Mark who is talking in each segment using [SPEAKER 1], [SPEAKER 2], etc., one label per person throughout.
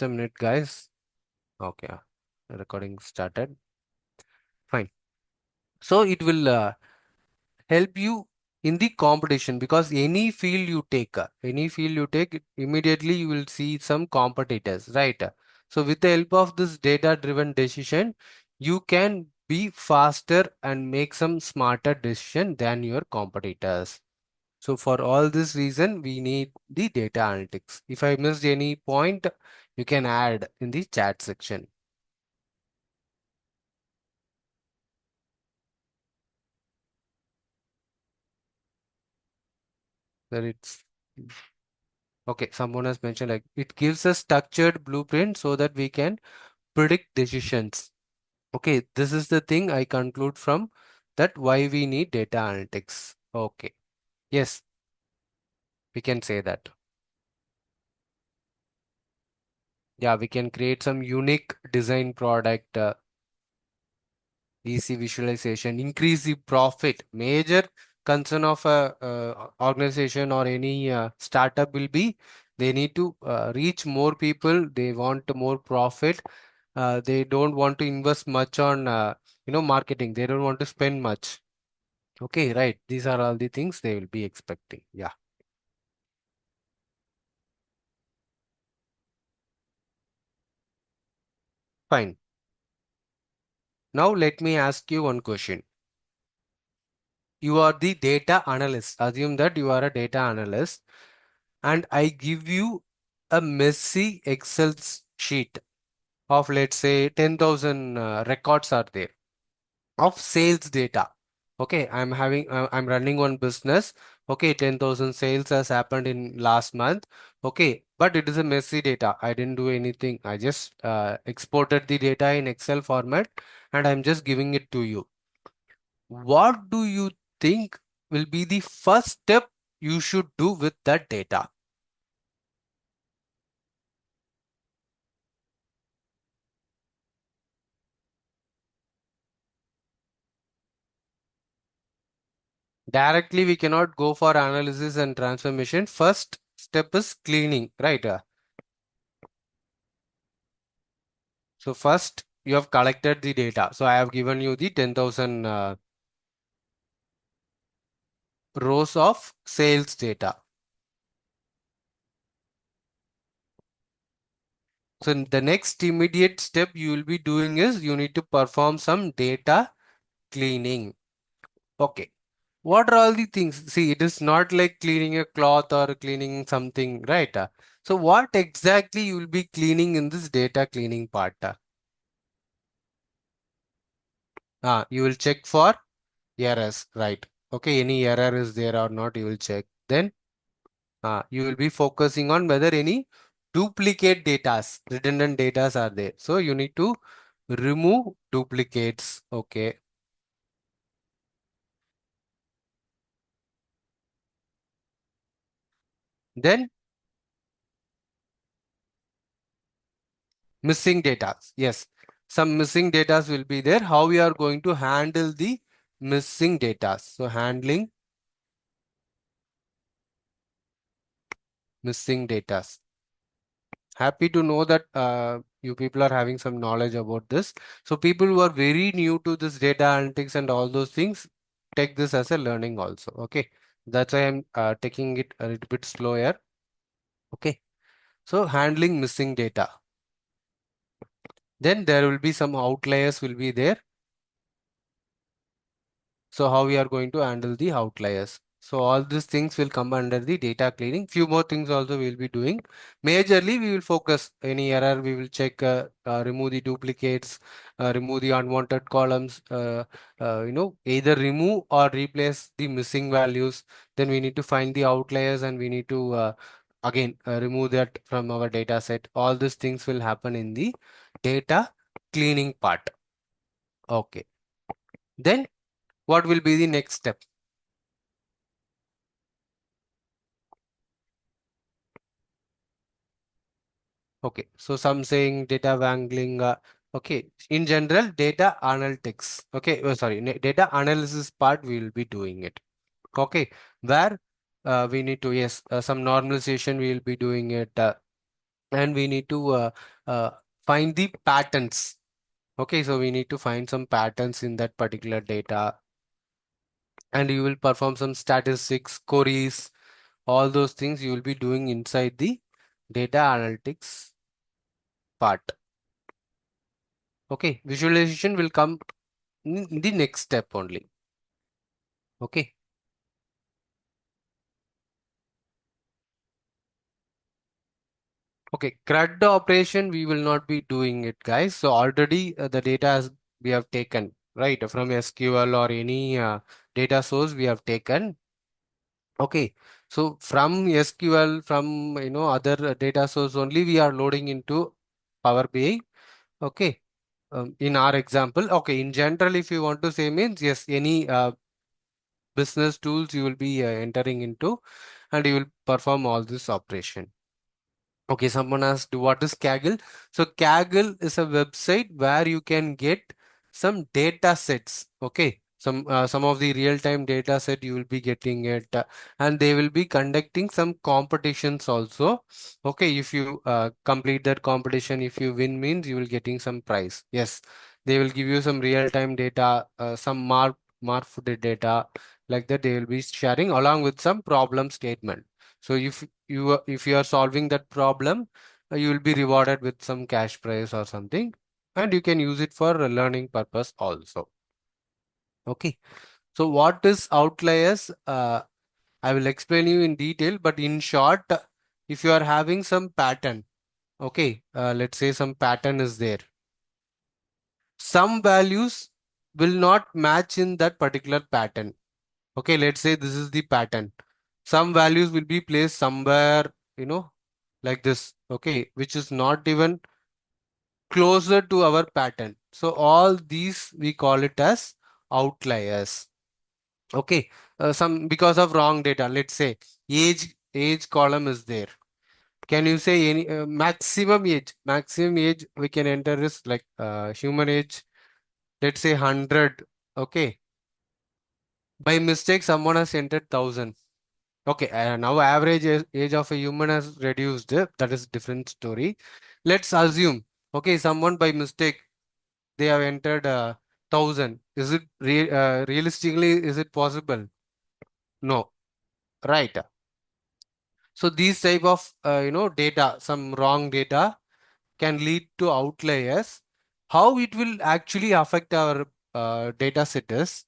[SPEAKER 1] Just a minute, guys. Okay, recording started. Fine. So it will help you in the competition because any field you take, immediately you will see some competitors, right? So with the help of this data-driven decision, you can be faster and make some smarter decision than your competitors. So for all this reason, we need the data analytics. If I missed any point, you can add in the chat section. That it's okay. Someone has mentioned like it gives a structured blueprint so that we can predict decisions. Okay, this is the thing I conclude from that why we need data analytics. Okay, yes, we can say that. Yeah, we can create some unique design product. Easy visualization, increase the profit. Major concern of a organization or any startup will be they need to reach more people. They want more profit. They don't want to invest much on marketing. They don't want to spend much. Okay, right. These are all the things they will be expecting. Yeah, fine. Now let me ask you one question. You are the data analyst. Assume that you are a data analyst and I give you a messy Excel sheet of let's say 10,000 records are there of sales data. Okay, I'm running one business. Okay, 10,000 sales has happened in last month. Okay, but it is a messy data. I didn't do anything. I just exported the data in Excel format and I'm just giving it to you. What do you think will be the first step you should do with that data? Directly, we cannot go for analysis and transformation. First step is cleaning, right? So first you have collected the data. So I have given you the 10,000 rows of sales data. So in the next immediate step you will be doing is you need to perform some data cleaning. Okay. What are all the things? See, it is not like cleaning a cloth or cleaning something, right? So what exactly you will be cleaning in this data cleaning part? You will check for errors, right? Okay, any error is there or not, you will check. Then you will be focusing on whether any duplicate datas, redundant datas are there. So you need to remove duplicates. Okay. Then missing datas. Yes, some missing datas will be there. How we are going to handle the missing datas? So handling missing datas. Happy to know that you people are having some knowledge about this. So people who are very new to this data analytics and all those things, take this as a learning also. Okay. That's why I'm taking it a little bit slower. Okay. So handling missing data. Then there will be some outliers will be there. So how we are going to handle the outliers. So all these things will come under the data cleaning. Few more things also we will be doing. Majorly we will focus any error. We will check, remove the duplicates, remove the unwanted columns, either remove or replace the missing values. Then we need to find the outliers and we need to again remove that from our data set. All these things will happen in the data cleaning part. Okay. Then what will be the next step? Okay, so some saying data wrangling. Okay, in general, data analytics. Okay, sorry, data analysis part we will be doing it. Okay, where we need to, yes, some normalization we will be doing it. and we need to uh, find the patterns. Okay, so we need to find some patterns in that particular data, and you will perform some statistics, queries, all those things you will be doing inside the data analytics part. Okay, visualization will come in the next step only. Okay. Okay, CRUD operation, we will not be doing it, guys. So already the data has we have taken, right, from SQL or any data source we have taken. Okay, so from SQL, from other data source only we are loading into Power BI. Okay, in our example, okay, in general, if you want to say means yes, any business tools you will be entering into, and you will perform all this operation. Okay, someone asked what is Kaggle? So Kaggle is a website where you can get some data sets. Okay, some of the real-time data set you will be getting it, and they will be conducting some competitions also. Okay, if you complete that competition, if you win means you will getting some prize. Yes, they will give you some real-time data, some morphed data like that. They will be sharing along with some problem statement. So if you are solving that problem, you will be rewarded with some cash prize or something, and you can use it for a learning purpose also. Okay. So what is outliers? I will explain you in detail, but in short, if you are having some pattern, okay, let's say some pattern is there. Some values will not match in that particular pattern. Okay, let's say this is the pattern. Some values will be placed somewhere, like this, okay, which is not even closer to our pattern. So all these we call it as outliers. Okay, some because of wrong data. Let's say age column is there. Can you say any maximum age? Maximum age we can enter is like human age. Let's say 100. Okay, by mistake someone has entered 1000. Okay, now average age of a human has reduced. That is different story. Let's assume, okay, someone by mistake they have entered 1000. Is it realistically is it possible? No, right? So these type of data, some wrong data can lead to outliers. How it will actually affect our data set is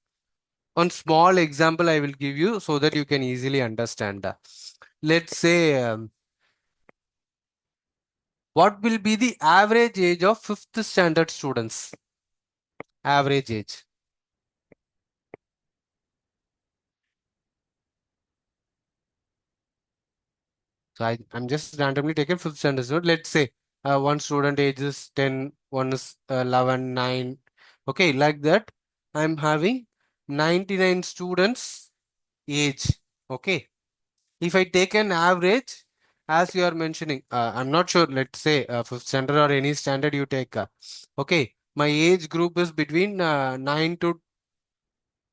[SPEAKER 1] one small example I will give you so that you can easily understand. Let's say. What will be the average age of fifth standard students? Average age. So I'm just randomly taking fifth standard student. Let's say one student age is 10, one is 11, 9. Okay, like that. I'm having 99 students age. Okay. If I take an average, as you are mentioning, I'm not sure, let's say fifth standard or any standard you take. Okay, my age group is between 9 to,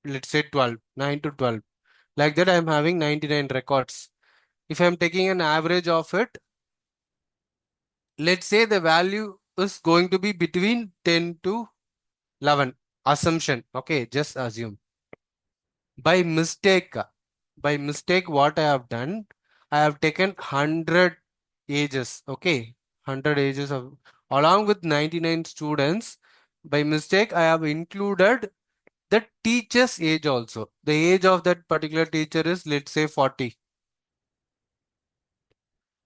[SPEAKER 1] let's say 12, 9 to 12. Like that, I'm having 99 records. If I'm taking an average of it, let's say the value is going to be between 10 to 11. Assumption. Okay, just assume. By mistake, what I have done, I have taken 100 ages. Okay, 100 ages of along with 99 students. By mistake, I have included the teacher's age also. The age of that particular teacher is, let's say, 40.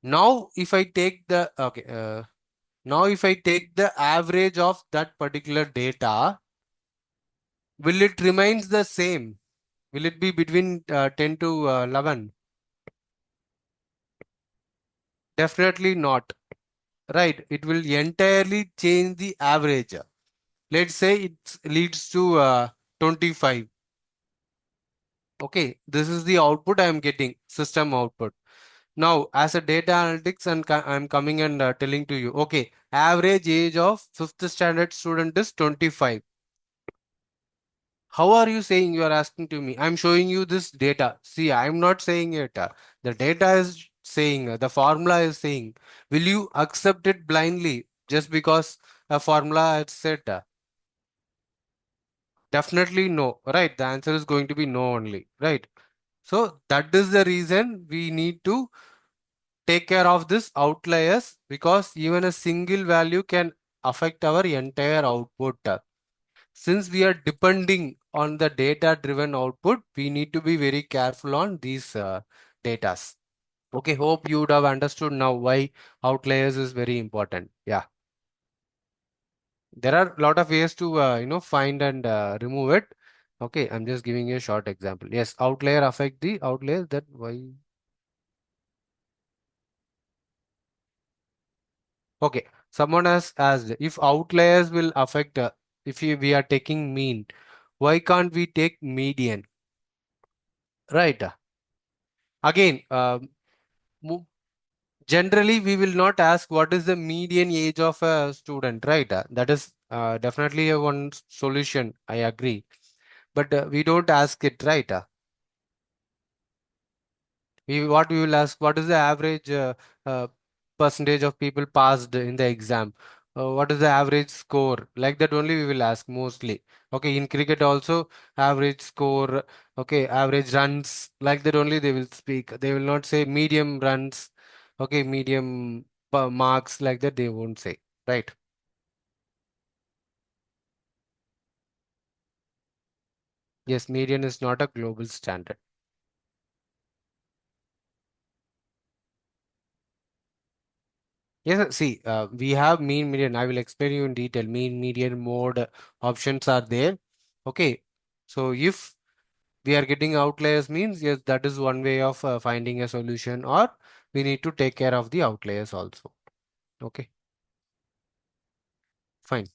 [SPEAKER 1] Now, if I take the okay, now if I take the average of that particular data, will it remains the same? Will it be between 10 to 11? Definitely not. Right? It will entirely change the average. Let's say it leads to 25. Okay, this is the output I am getting, system output. Now, as a data analytics, and I'm coming and telling to you, okay, average age of fifth standard student is 25. How are you saying you are asking to me? I'm showing you this data. See, I'm not saying it. The data is saying, the formula is saying, will you accept it blindly just because a formula is said? Definitely no, right? The answer is going to be no only, right? So that is the reason we need to take care of this outliers, because even a single value can affect our entire output. Since we are depending on the data driven output, we need to be very careful on these datas. Okay, hope you would have understood now why outliers is very important. Yeah, there are a lot of ways to find and remove it. Okay, I'm just giving you a short example. Yes, outlier affect the outliers, that why. Okay, someone has asked if outliers will affect, if we are taking mean, why can't we take median? Right. Again, mo- generally we will not ask what is the median age of a student, right? That is definitely a one solution. I agree, but we don't ask it, right? We will ask what is the average uh, percentage of people passed in the exam, what is the average score, like that only we will ask mostly. Okay, in cricket also, average score, okay, average runs, like that only they will speak. They will not say medium runs, okay, medium marks, like that they won't say, right? Yes, median is not a global standard. Yes, see, we have mean, median. I will explain you in detail. Mean, median, mode options are there. Okay, so if we are getting outliers means, yes, that is one way of finding a solution, or we need to take care of the outliers also. Okay, fine.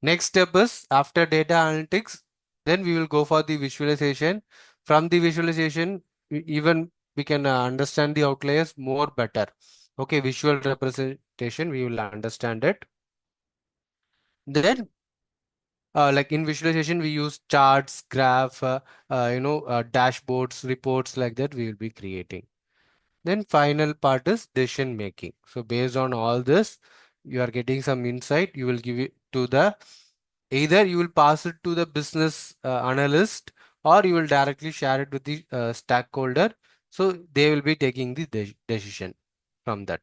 [SPEAKER 1] Next step is after data analytics, then we will go for the visualization. From the visualization, even we can understand the outliers more better. Okay, visual representation, we will understand it. Then like in visualization, we use charts, graph, dashboards, reports, like that we will be creating. Then final part is decision making. So based on all this, you are getting some insight. You will give it to the, either you will pass it to the business analyst, or you will directly share it with the stakeholder. So they will be taking the decision from that.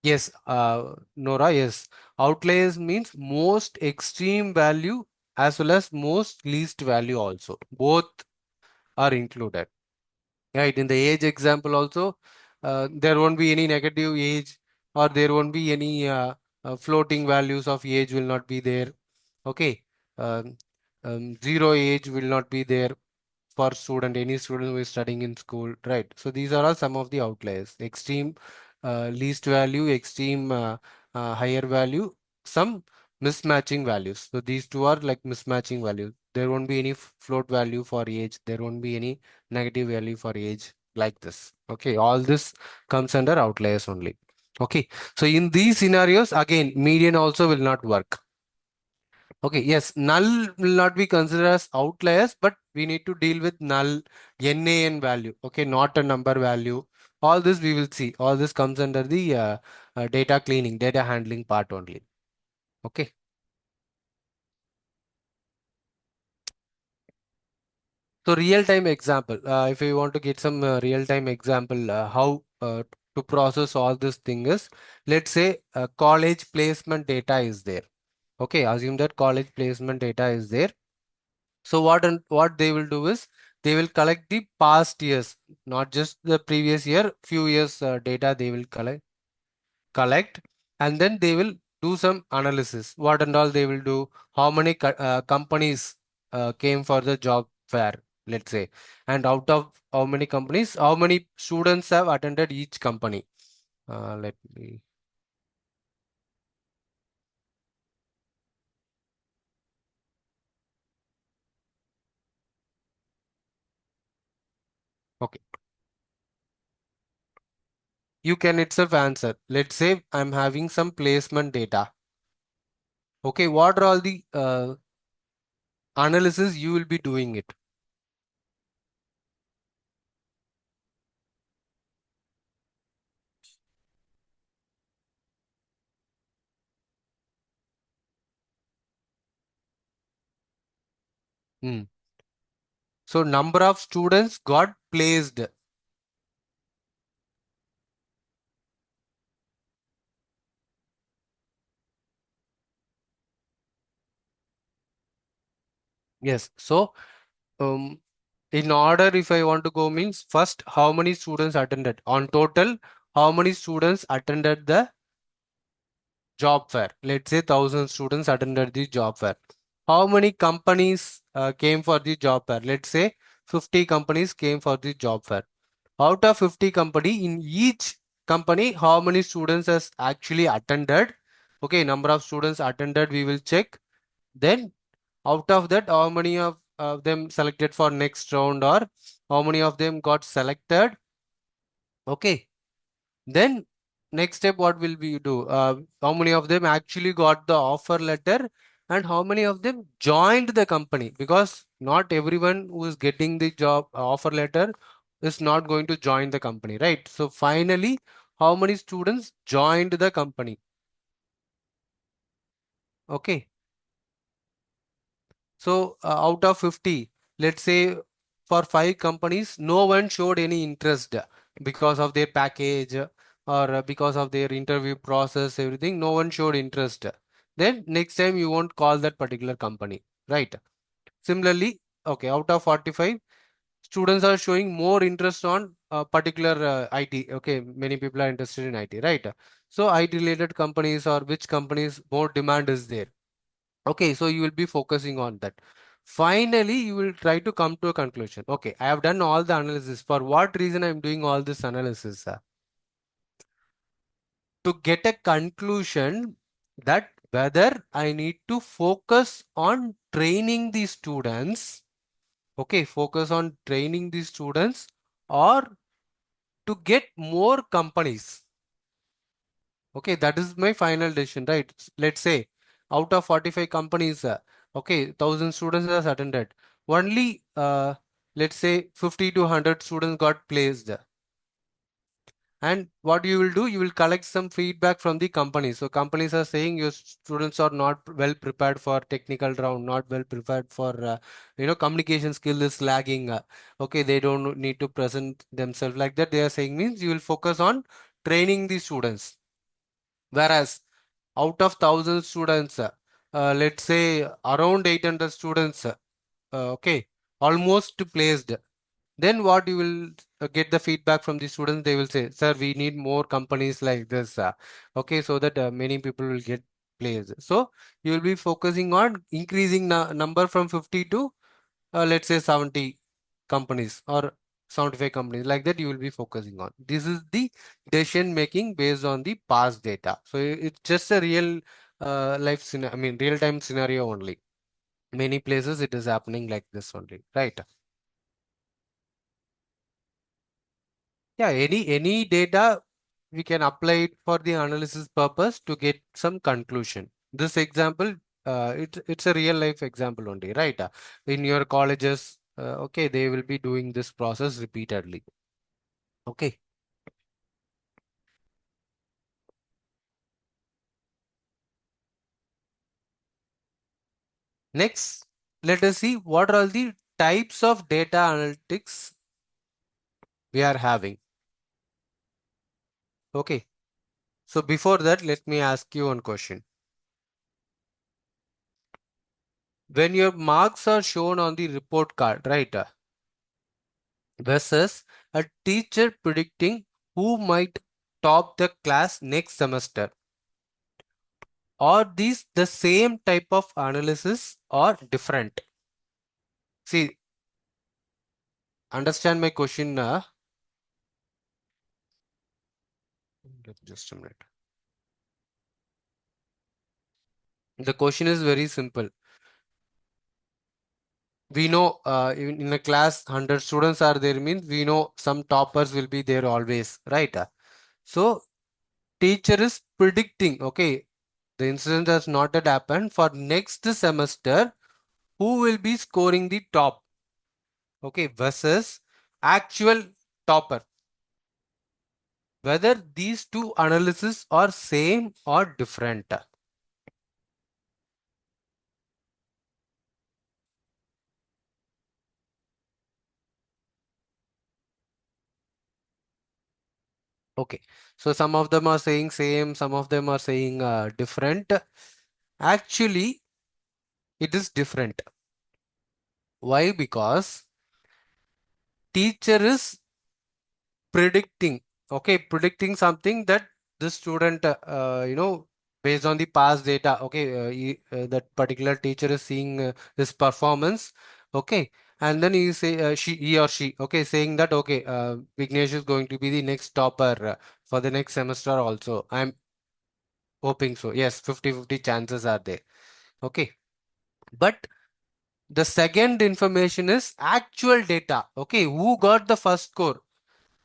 [SPEAKER 1] Yes, Nora, yes. Outliers means most extreme value as well as most least value also. Both are included. Right, in the age example also, there won't be any negative age, or there won't be any floating values of age will not be there. Okay, um, zero age will not be there for student, any student who is studying in school, right? So these are all some of the outliers. Extreme least value, extreme higher value, some mismatching values. So these two are like mismatching values. There won't be any float value for age. There won't be any negative value for age, like this. Okay, all this comes under outliers only. Okay, so in these scenarios, again, median also will not work. Okay, yes, null will not be considered as outliers, but we need to deal with null NaN value. Okay, not a number value. All this we will see. All this comes under the data cleaning, data handling part only. Okay, so real-time example. If you want to get some real-time example, how to process all this thing is, let's say college placement data is there. Okay, assume that college placement data is there. So what they will do is, they will collect the past years, not just the previous year, few years data they will collect, and then they will do some analysis. What and all they will do? How many companies came for the job fair, let's say, and out of how many companies, how many students have attended each company? Let me. Okay, you can itself answer. Let's say I'm having some placement data. Okay, what are all the analysis you will be doing it? Hmm. So number of students got placed. Yes. So um, in order, if I want to go means first, how many students attended? On total, how many students attended the job fair? Let's say 1,000 students attended the job fair. How many companies came for the job fair? Let's say 50 companies came for the job fair. Out of 50 company, in each company, how many students has actually attended? Okay, number of students attended, we will check. Then out of that, how many of them selected for next round, or how many of them got selected? Okay. Then next step, what will we do? How many of them actually got the offer letter, and how many of them joined the company? Because not everyone who is getting the job offer letter is not going to join the company, right? So finally, how many students joined the company? Okay. So out of 50, let's say for 5 companies, no one showed any interest because of their package or because of their interview process, everything. No one showed interest. Then next time you won't call that particular company, right? Similarly, okay, out of 45, students are showing more interest on a particular IT. Okay, many people are interested in IT, right? So IT related companies, or which companies more demand is there. Okay, so you will be focusing on that. Finally, you will try to come to a conclusion. Okay, I have done all the analysis. For what reason I'm doing all this analysis? To get a conclusion that whether I need to focus on training the students, okay, focus on training the students, or to get more companies. Okay, that is my final decision, right? Let's say out of 45 companies, okay, 1,000 students has attended. Only, let's say 50 to 100 students got placed. And what you will do, you will collect some feedback from the company. So companies are saying your students are not well prepared for technical round, not well prepared for, communication skill is lagging. Okay, they don't need to present themselves like that. They are saying means you will focus on training the students. Whereas out of 1,000 students, let's say around 800 students, okay, almost placed. Then what you will get the feedback from the students, they will say, sir, we need more companies like this. Okay, so that many people will get placed. So you will be focusing on increasing number from 50 to let's say 70 companies, or 75 companies, like that you will be focusing on. This is the decision making based on the past data. So it's just a real life scenario, I mean real time scenario only. Many places it is happening like this only, right? Yeah, any data we can apply it for the analysis purpose to get some conclusion. This example, it's a real life example only, right? In your colleges, okay, they will be doing this process repeatedly. Okay. Next, let us see what are the types of data analytics we are having. Okay. So before that, let me ask you one question. When your marks are shown on the report card, right? Versus a teacher predicting who might top the class next semester. Are these the same type of analysis or different? See, understand my question. Just a minute. The question is very simple. We know in a class 100 students are there, means we know some toppers will be there always, right? So teacher is predicting, okay, the incident has not yet happened. For next semester, who will be scoring the top? Okay, versus actual topper. Whether these two analysis are same or different. Okay, so some of them are saying same, some of them are saying different. Actually, it is different. Why? Because teacher is predicting, okay, predicting something that the student, based on the past data, okay, that particular teacher is seeing his performance, okay, and then he or she, okay, saying that, okay, Vignesh is going to be the next topper for the next semester also. I'm hoping so. Yes, 50-50 chances are there. Okay. But the second information is actual data. Okay. Who got the first score?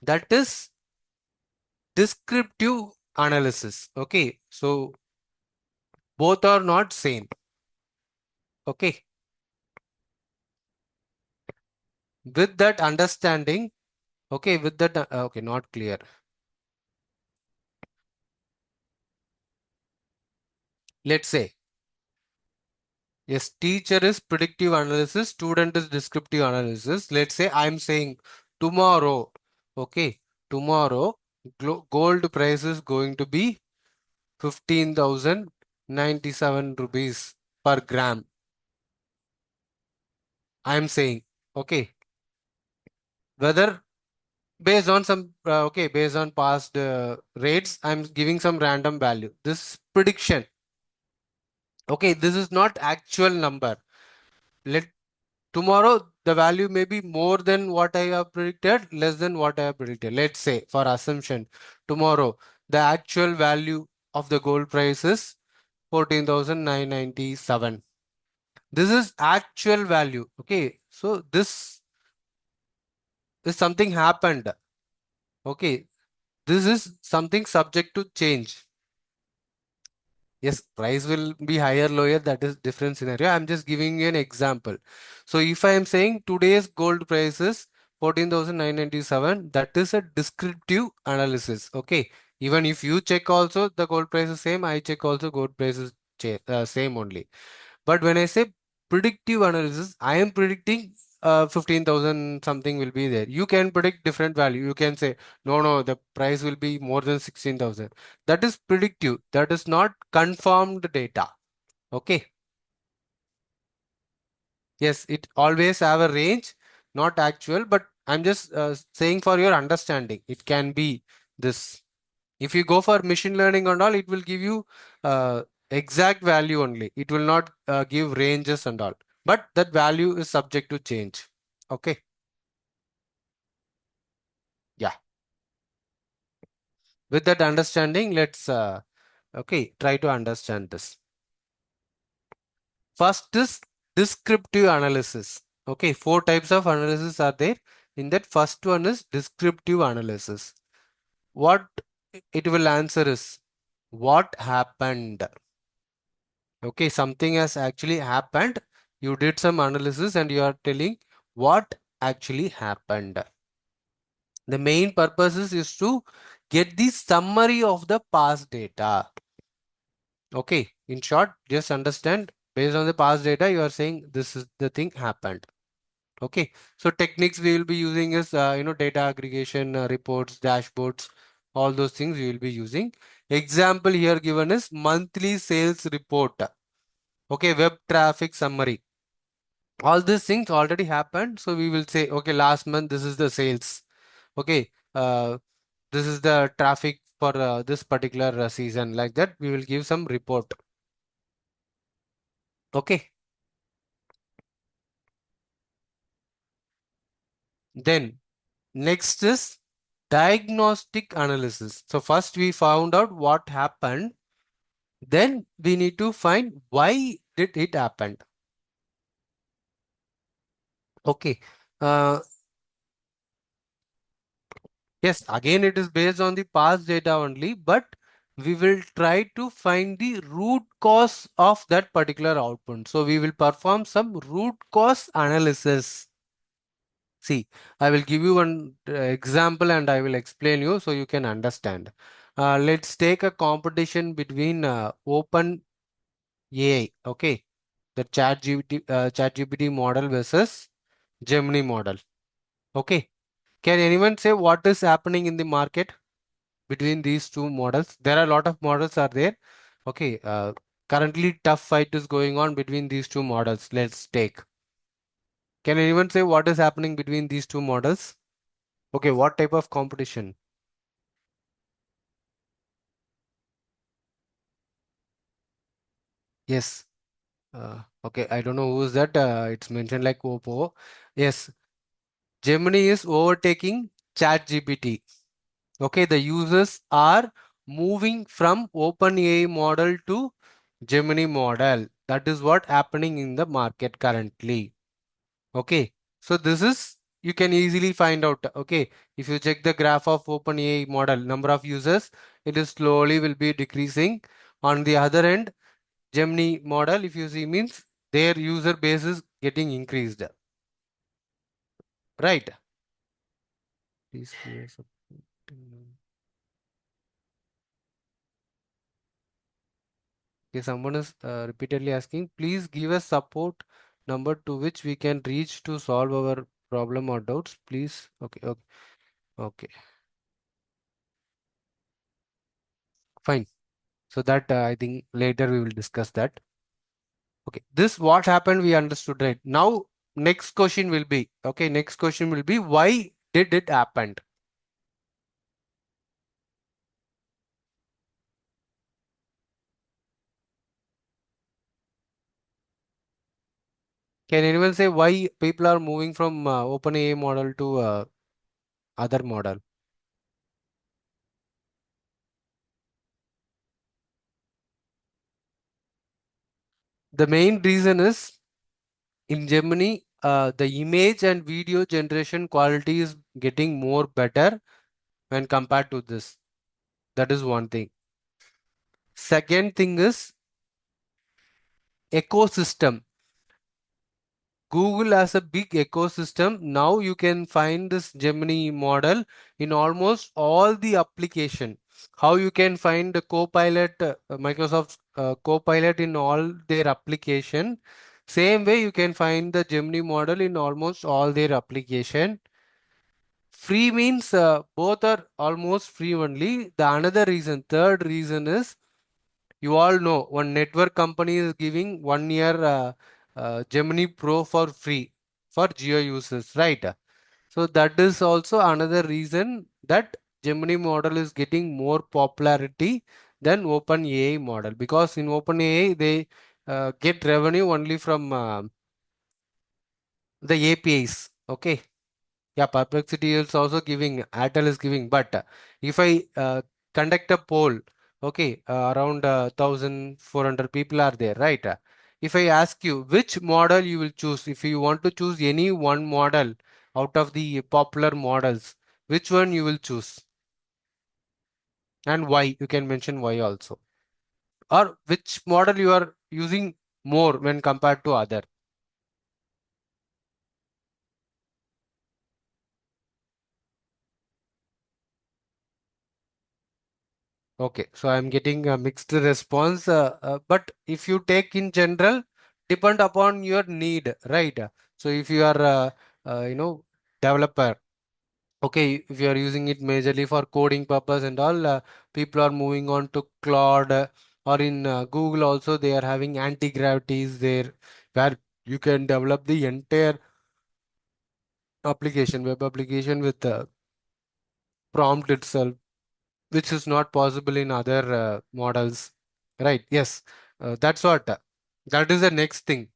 [SPEAKER 1] That is descriptive analysis. Okay. So both are not same. Okay. With that understanding, okay, with that, okay, not clear. Let's say, yes, teacher is predictive analysis, student is descriptive analysis. Let's say I'm saying tomorrow, okay, tomorrow gold price is going to be 15,097 rupees per gram. I'm saying, okay, whether based on some, okay, based on past rates, I'm giving some random value. This prediction, okay, this is not actual number. Let tomorrow the value may be more than what I have predicted, less than what I have predicted. Let's say for assumption, tomorrow the actual value of the gold price is 14,997. This is actual value. Okay. So this is something happened. Okay. This is something subject to change. Yes, price will be higher, lower. That is different scenario. I'm just giving you an example. So if I am saying today's gold price is 14,997, that is a descriptive analysis. Okay. Even if you check also the gold price is same, I check also gold price is same only. But when I say predictive analysis, I am predicting 15,000 something will be there. You can predict different value. You can say, no, the price will be more than 16,000. That is predictive. That is not confirmed data. Okay. Yes, it always have a range, not actual, but I'm just saying for your understanding. It can be this. If you go for machine learning and all, it will give you exact value only. It will not give ranges and all. But that value is subject to change. Okay. Yeah. With that understanding, let's okay, try to understand this. First is descriptive analysis. Okay, four types of analysis are there. In that first one is descriptive analysis. What it will answer is what happened. Okay, something has actually happened. You did some analysis and you are telling what actually happened. The main purpose is to get the summary of the past data. Okay, in short, just understand based on the past data, you are saying this is the thing happened. Okay, so techniques we will be using is data aggregation, reports, dashboards, all those things we will be using. Example here given is monthly sales report. Okay, web traffic summary. All these things already happened. So we will say, okay, last month, this is the sales. Okay, this is the traffic for this particular season. Like that, we will give some report. Okay, then next is diagnostic analysis. So first we found out what happened. Then we need to find why did it happen. Okay. Uh, Yes, again, it is based on the past data only, but we will try to find the root cause of that particular output. So we will perform some root cause analysis. See, I will give you one example and I will explain you so you can understand. Let's take a competition between Open AI, okay, the ChatGPT model versus Gemini model. Okay, can anyone say what is happening in the market between these two models? There are a lot of models are there. Okay, currently tough fight is going on between these two models. Let's take. Can anyone say what is happening between these two models? Okay, what type of competition? Yes. Okay, I don't know who is that. It's mentioned like Oppo. Yes, Gemini is overtaking ChatGPT. Okay, the users are moving from OpenAI model to Gemini model. That is what happening in the market currently. Okay, so this is you can easily find out. Okay, if you check the graph of OpenAI model, number of users, it is slowly will be decreasing. On the other end, Gemini model, if you see, means their user base is getting increased. Right? Please clear support. Okay, someone is repeatedly asking, please give us support number to which we can reach to solve our problem or doubts, please. Okay, okay, okay, fine. So that I think later we will discuss that. Okay, this what happened we understood, right? Now next question will be, okay, next question will be why did it happen? Can anyone say why people are moving from OpenAI model to other model? The main reason is in Germany, the image and video generation quality is getting more better when compared to this. That is one thing. Second thing is ecosystem. Google has a big ecosystem. Now you can find this Gemini model in almost all the application. How you can find the Copilot, Microsoft Copilot in all their application. Same way you can find the Gemini model in almost all their application. Free means both are almost free only. The another reason, third reason is you all know one network company is giving 1 year Gemini Pro for free for Geo users, right? So that is also another reason that Gemini model is getting more popularity than OpenAI model because in OpenAI they get revenue only from the APIs. Okay. Yeah, Perplexity is also giving, Airtel is giving, but if I conduct a poll, okay, around 1,400 people are there, right? If I ask you which model you will choose, if you want to choose any one model out of the popular models, which one you will choose and why? You can mention why also. Or which model you are using more when compared to other. Okay, so I'm getting a mixed response, but if you take in general, depend upon your need, right? So if you are, developer, okay, if you are using it majorly for coding purpose and all, people are moving on to Claude, or in Google also they are having anti-gravities there, where you can develop the entire application, web application with the prompt itself, which is not possible in other models, right? Yes, that's what. That is the next thing.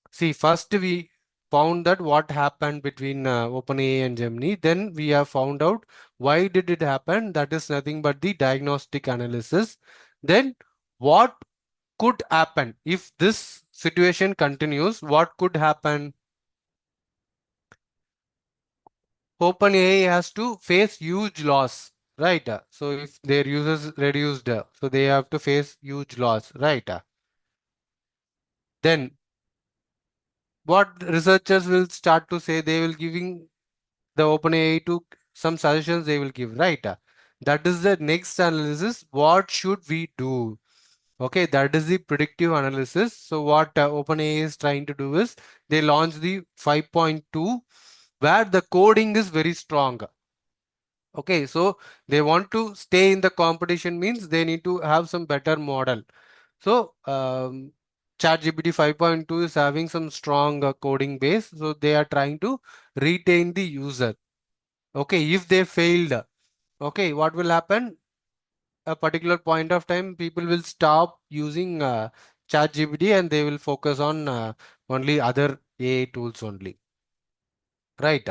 [SPEAKER 1] See, first we found that what happened between OpenAI and Gemini. Then we have found out why did it happen. That is nothing but the diagnostic analysis. Then what could happen if this situation continues? What could happen? OpenAI has to face huge loss, right? So if their users reduced, so they have to face huge loss, right? Then what researchers will start to say, they will giving the OpenAI to some suggestions they will give, right? That is the next analysis. What should we do? Okay, that is the predictive analysis. So what OpenAI is trying to do is they launch the 5.2 where the coding is very strong. Okay, so they want to stay in the competition means they need to have some better model. So ChatGPT 5.2 is having some strong coding base, so they are trying to retain the user. Okay, if they failed, okay, what will happen? A particular point of time, people will stop using ChatGPT and they will focus on only other AI tools only, right?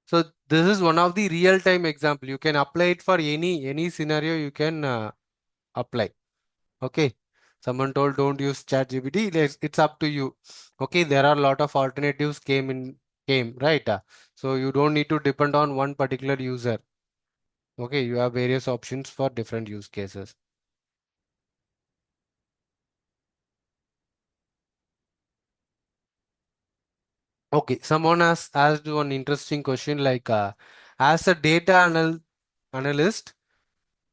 [SPEAKER 1] So this is one of the real-time example. You can apply it for any scenario. You can apply. Okay. Someone told don't use ChatGPT. It's up to you. Okay. There are a lot of alternatives came right. So you don't need to depend on one particular user. Okay. You have various options for different use cases. Okay. Someone has asked one interesting question like, as a analyst,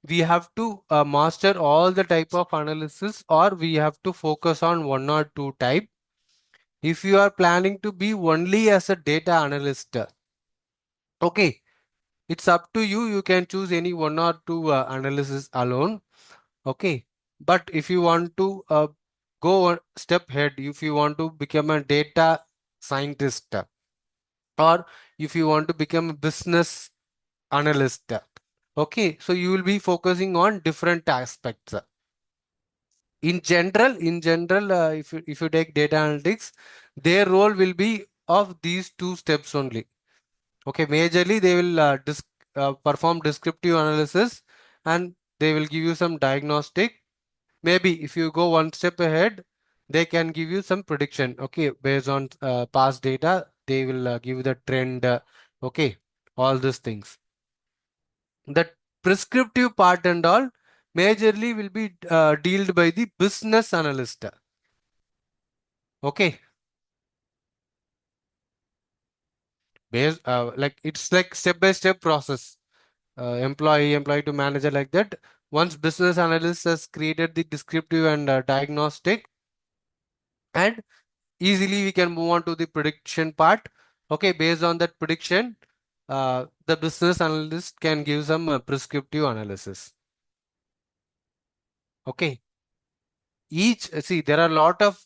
[SPEAKER 1] we have to master all the type of analysis or we have to focus on one or two type. If you are planning to be only as a data analyst, okay, it's up to you. You can choose any one or two analysis alone. Okay. But if you want to go one step ahead, if you want to become a data scientist or if you want to become a business analyst, okay, so you will be focusing on different aspects. In general, if you take data analytics, their role will be of these two steps only. Okay, majorly they will perform descriptive analysis and they will give you some diagnostic. Maybe if you go one step ahead, they can give you some prediction. Okay, based on past data, they will give you the trend. Okay, all these things. The prescriptive part and all majorly will be dealt by the business analyst. Okay, based like it's like step by step process. Employee to manager like that. Once business analyst has created the descriptive and diagnostic, and easily we can move on to the prediction part. Okay, based on that prediction, the business analyst can give some prescriptive analysis. Okay, each see there are a lot of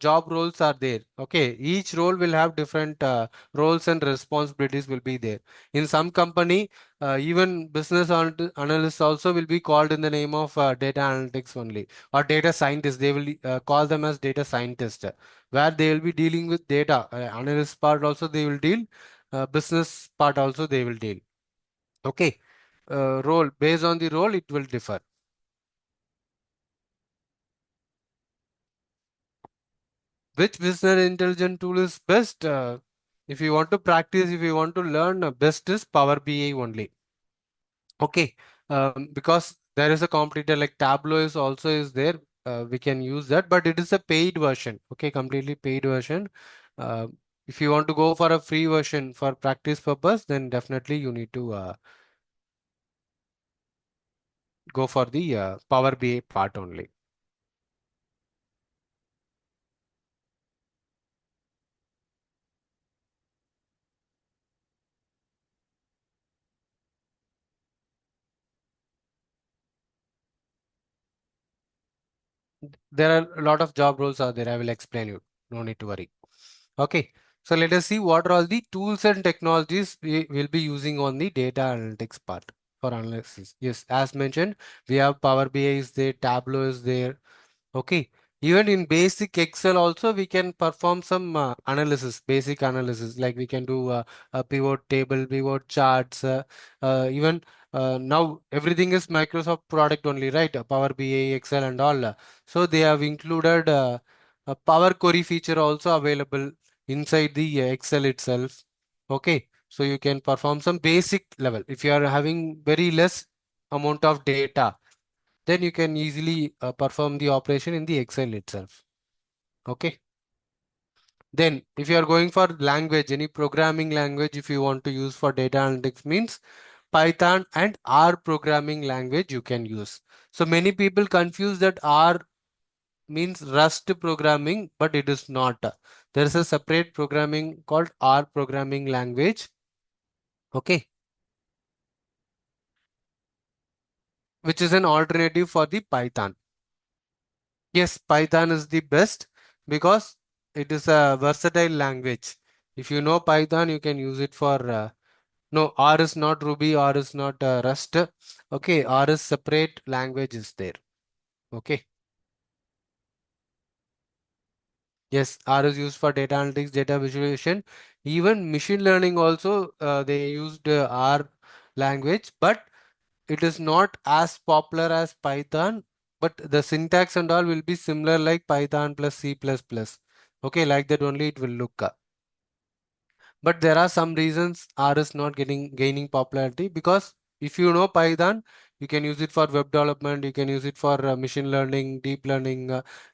[SPEAKER 1] job roles are there. Okay, each role will have different roles and responsibilities will be there. In some company, even analysts also will be called in the name of data analytics only or data scientists. They will call them as data scientists, where they will be dealing with data. Analyst part also they will deal, business part also they will deal. Okay, role based on the role it will differ. Which business intelligence tool is best? If you want to practice, if you want to learn, best is Power BI only. Okay, because there is a competitor like Tableau is also is there. We can use that, but it is a paid version. Okay, completely paid version. Uh, if you want to go for a free version for practice purpose, then definitely you need to go for the Power BI part only. There are a lot of job roles are there. I will explain you. No need to worry. Okay, so let us see what are all the tools and technologies we will be using on the data analytics part for analysis. Yes, as mentioned, we have Power BI is there, Tableau is there. Okay, even in basic Excel also we can perform some analysis, basic analysis like we can do a pivot table, pivot charts. Even now everything is Microsoft product only, right? Power BI, Excel, and all. So they have included a Power Query feature also available inside the Excel itself. Okay, so you can perform some basic level. If you are having very less amount of data, then you can easily perform the operation in the Excel itself. Okay. Then if you are going for language, any programming language, if you want to use for data analytics means Python and R programming language you can use. So many people confuse that R means Rust programming, but it is not. There is a separate programming called R programming language. Okay. which is an alternative for the Python. Yes, Python is the best because it is a versatile language. If you know Python, you can use it for no, R is not Ruby, R is not Rust. Okay, R is separate language is there. Okay. Yes, R is used for data analytics, data visualization. Even machine learning also, they used R language, but it is not as popular as Python, but the syntax and all will be similar like Python plus C++. Okay, like that only it will look. But there are some reasons R is not gaining popularity because if you know Python, you can use it for web development, you can use it for machine learning, deep learning,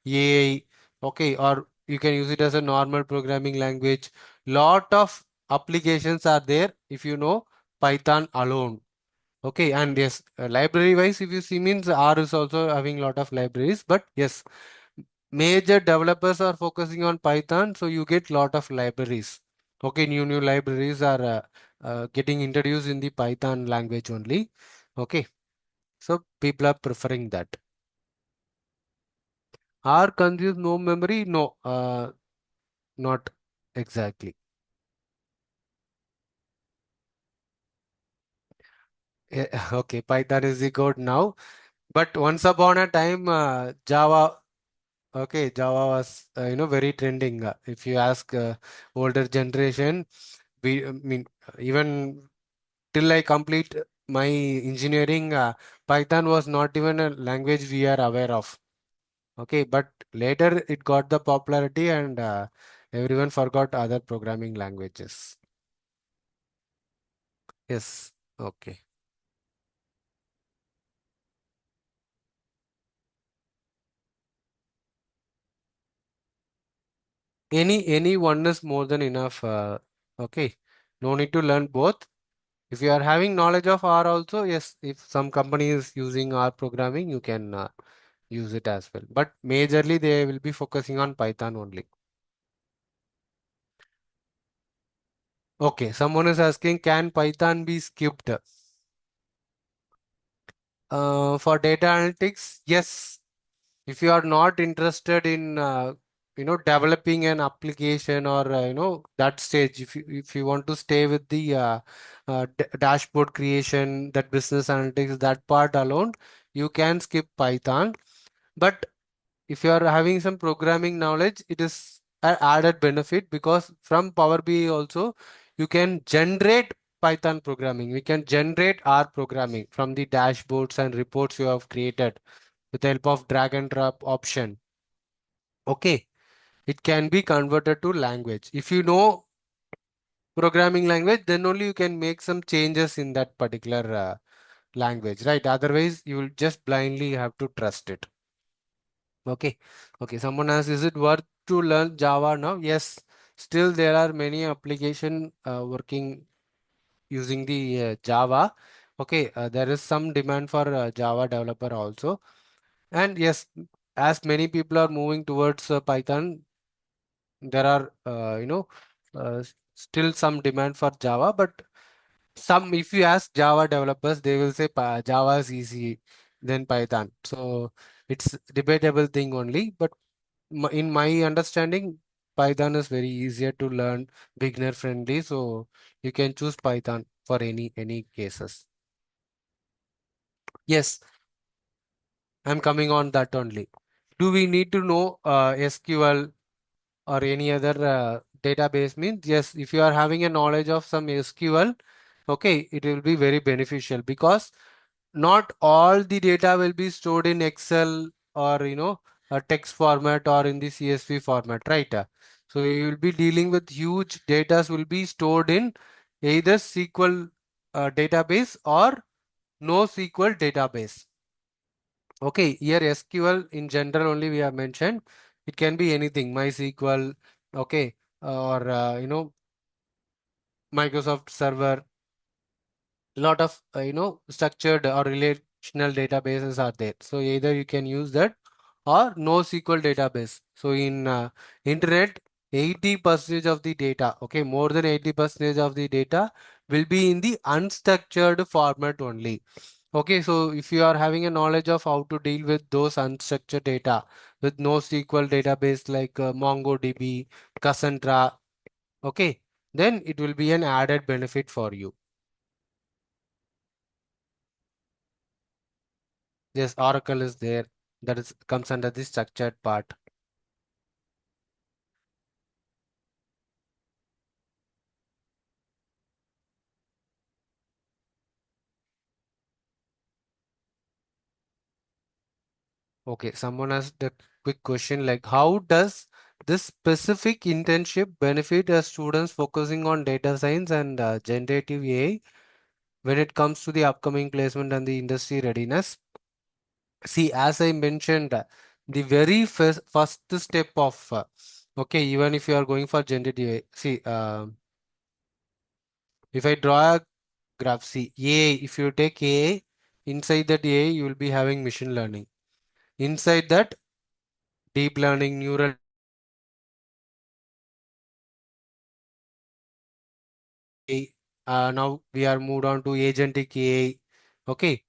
[SPEAKER 1] AI, okay, or you can use it as a normal programming language. Lot of applications are there if you know Python alone. Okay, and yes, library wise, if you see means R is also having lot of libraries, but yes, major developers are focusing on Python, so you get lot of libraries. Okay, new libraries are getting introduced in the Python language only. Okay, so people are preferring that. R consumes no memory? No, not exactly. Okay, Python is the code now, but once upon a time, Java. Okay, Java was very trending. If you ask older generation, we I mean even till I complete my engineering, Python was not even a language we are aware of. Okay, but later it got the popularity and everyone forgot other programming languages. Yes. Okay. Any one is more than enough. Okay. No need to learn both. If you are having knowledge of R also, yes, if some company is using R programming, you can use it as well. But majorly they will be focusing on Python only. Okay, someone is asking, can Python be skipped? For data analytics, yes. If you are not interested in developing an application or that stage, if you want to stay with the dashboard creation, that business analytics, that part alone, you can skip Python. But if you are having some programming knowledge, it is an added benefit because from Power BI also you can generate Python programming. We can generate R programming from the dashboards and reports you have created with the help of drag and drop option. Okay, it can be converted to language. If you know programming language, then only you can make some changes in that particular language, right? Otherwise, you will just blindly have to trust it. Okay. Okay. Someone asks, is it worth to learn Java now? Yes. Still, there are many application working using the Java. Okay. There is some demand for Java developer also. And yes, as many people are moving towards Python, there are, still some demand for Java, but some, if you ask Java developers, they will say Java is easy than Python. So it's debatable thing only, but in my understanding, Python is very easier to learn, beginner friendly, so you can choose Python for any cases. Yes, I'm coming on that only. Do we need to know SQL or any other database? Means yes, if you are having a knowledge of some SQL, okay, it will be very beneficial because not all the data will be stored in Excel or a text format or in the CSV format, right? So you will be dealing with huge data will be stored in either SQL database or no SQL database. Okay, here SQL in general only we have mentioned. It can be anything, MySQL, okay, or Microsoft Server. Lot of structured or relational databases are there, so either you can use that or NoSQL database. So in internet, 80% of the data, okay, more than 80% of the data will be in the unstructured format only. Okay, so if you are having a knowledge of how to deal with those unstructured data with NoSQL database like MongoDB, Cassandra, okay, then it will be an added benefit for you. Yes, Oracle is there. That is comes under the structured part. Okay, someone asked a quick question like, how does this specific internship benefit students focusing on data science and generative AI when it comes to the upcoming placement and the industry readiness? See, as I mentioned, the very first step of, okay, even if you are going for generative AI, see, if I draw a graph, see, AI, if you take AI, inside that AI, you will be having machine learning. Inside that, deep learning, neural AI, now we are moved on to agentic AI. Okay,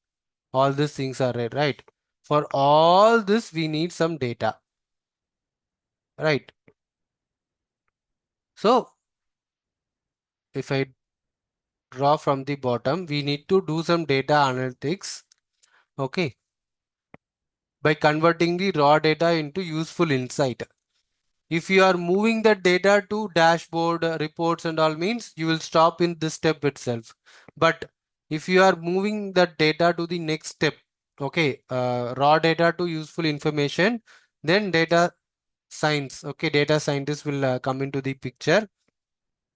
[SPEAKER 1] all these things are there, right? For all this, we need some data, right? So if I draw from the bottom, we need to do some data analytics, okay, by converting the raw data into useful insight. If you are moving the data to dashboard, reports and all means, you will stop in this step itself. But if you are moving the data to the next step, okay, raw data to useful information, then data science, okay, data scientists will come into the picture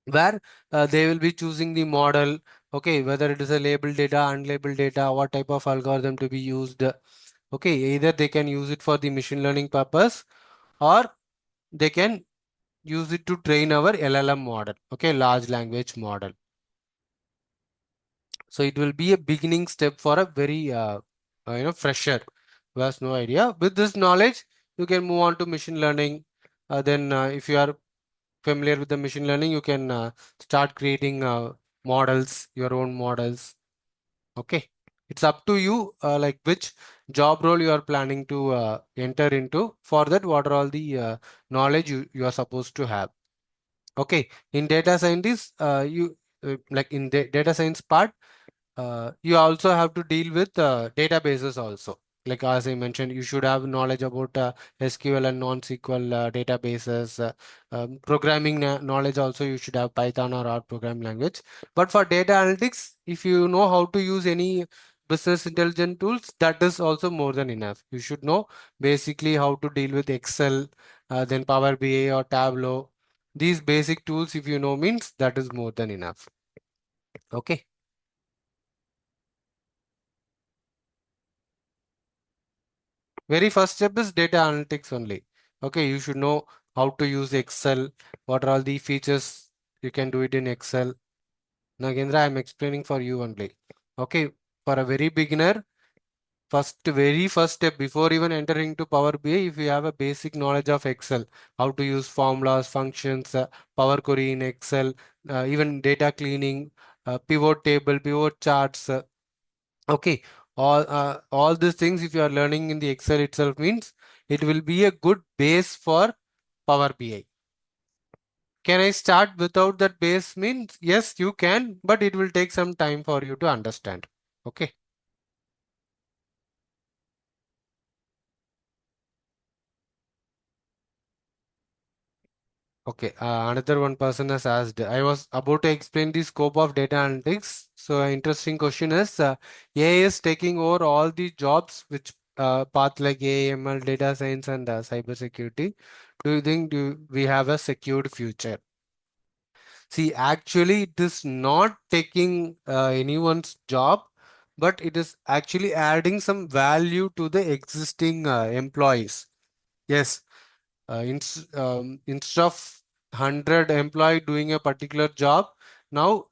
[SPEAKER 1] where they will be choosing the model, okay, whether it is a labeled data, unlabeled data, what type of algorithm to be used. Okay, either they can use it for the machine learning purpose or they can use it to train our LLM model, okay, large language model. So it will be a beginning step for a very fresher who has no idea. With this knowledge, you can move on to machine learning. Then if you are familiar with the machine learning, you can start creating models, your own models. Okay, it's up to you, like which job role you are planning to enter into. For that, what are all the knowledge you are supposed to have? Okay, in data scientist, you like in the data science part, you also have to deal with databases also. Like as I mentioned, you should have knowledge about SQL and non-SQL databases. Programming knowledge also you should have Python or R program language. But for data analytics, if you know how to use any business intelligence tools, that is also more than enough. You should know basically how to deal with Excel, then Power BI or Tableau. These basic tools, if you know, means that is more than enough. Okay. Very first step is data analytics only. Okay, you should know how to use Excel, what are all the features you can do it in Excel. Nagendra, I'm explaining for you only. Okay, for a very beginner, very first step before even entering to Power BI, if you have a basic knowledge of Excel, how to use formulas, functions, Power Query in Excel, even data cleaning, pivot table, pivot charts, okay, all these things if you are learning in the Excel itself means it will be a good base for Power BI. Can I start without that base means? Yes, you can, but it will take some time for you to understand. Okay. Okay. Another one person has asked, I was about to explain the scope of data analytics. So an interesting question is, AI is taking over all the jobs which path like AI, ML, data science and cyber security. Do you think we have a secured future? See, actually, it is not taking anyone's job, but it is actually adding some value to the existing employees. Yes, instead of 100 employee doing a particular job, now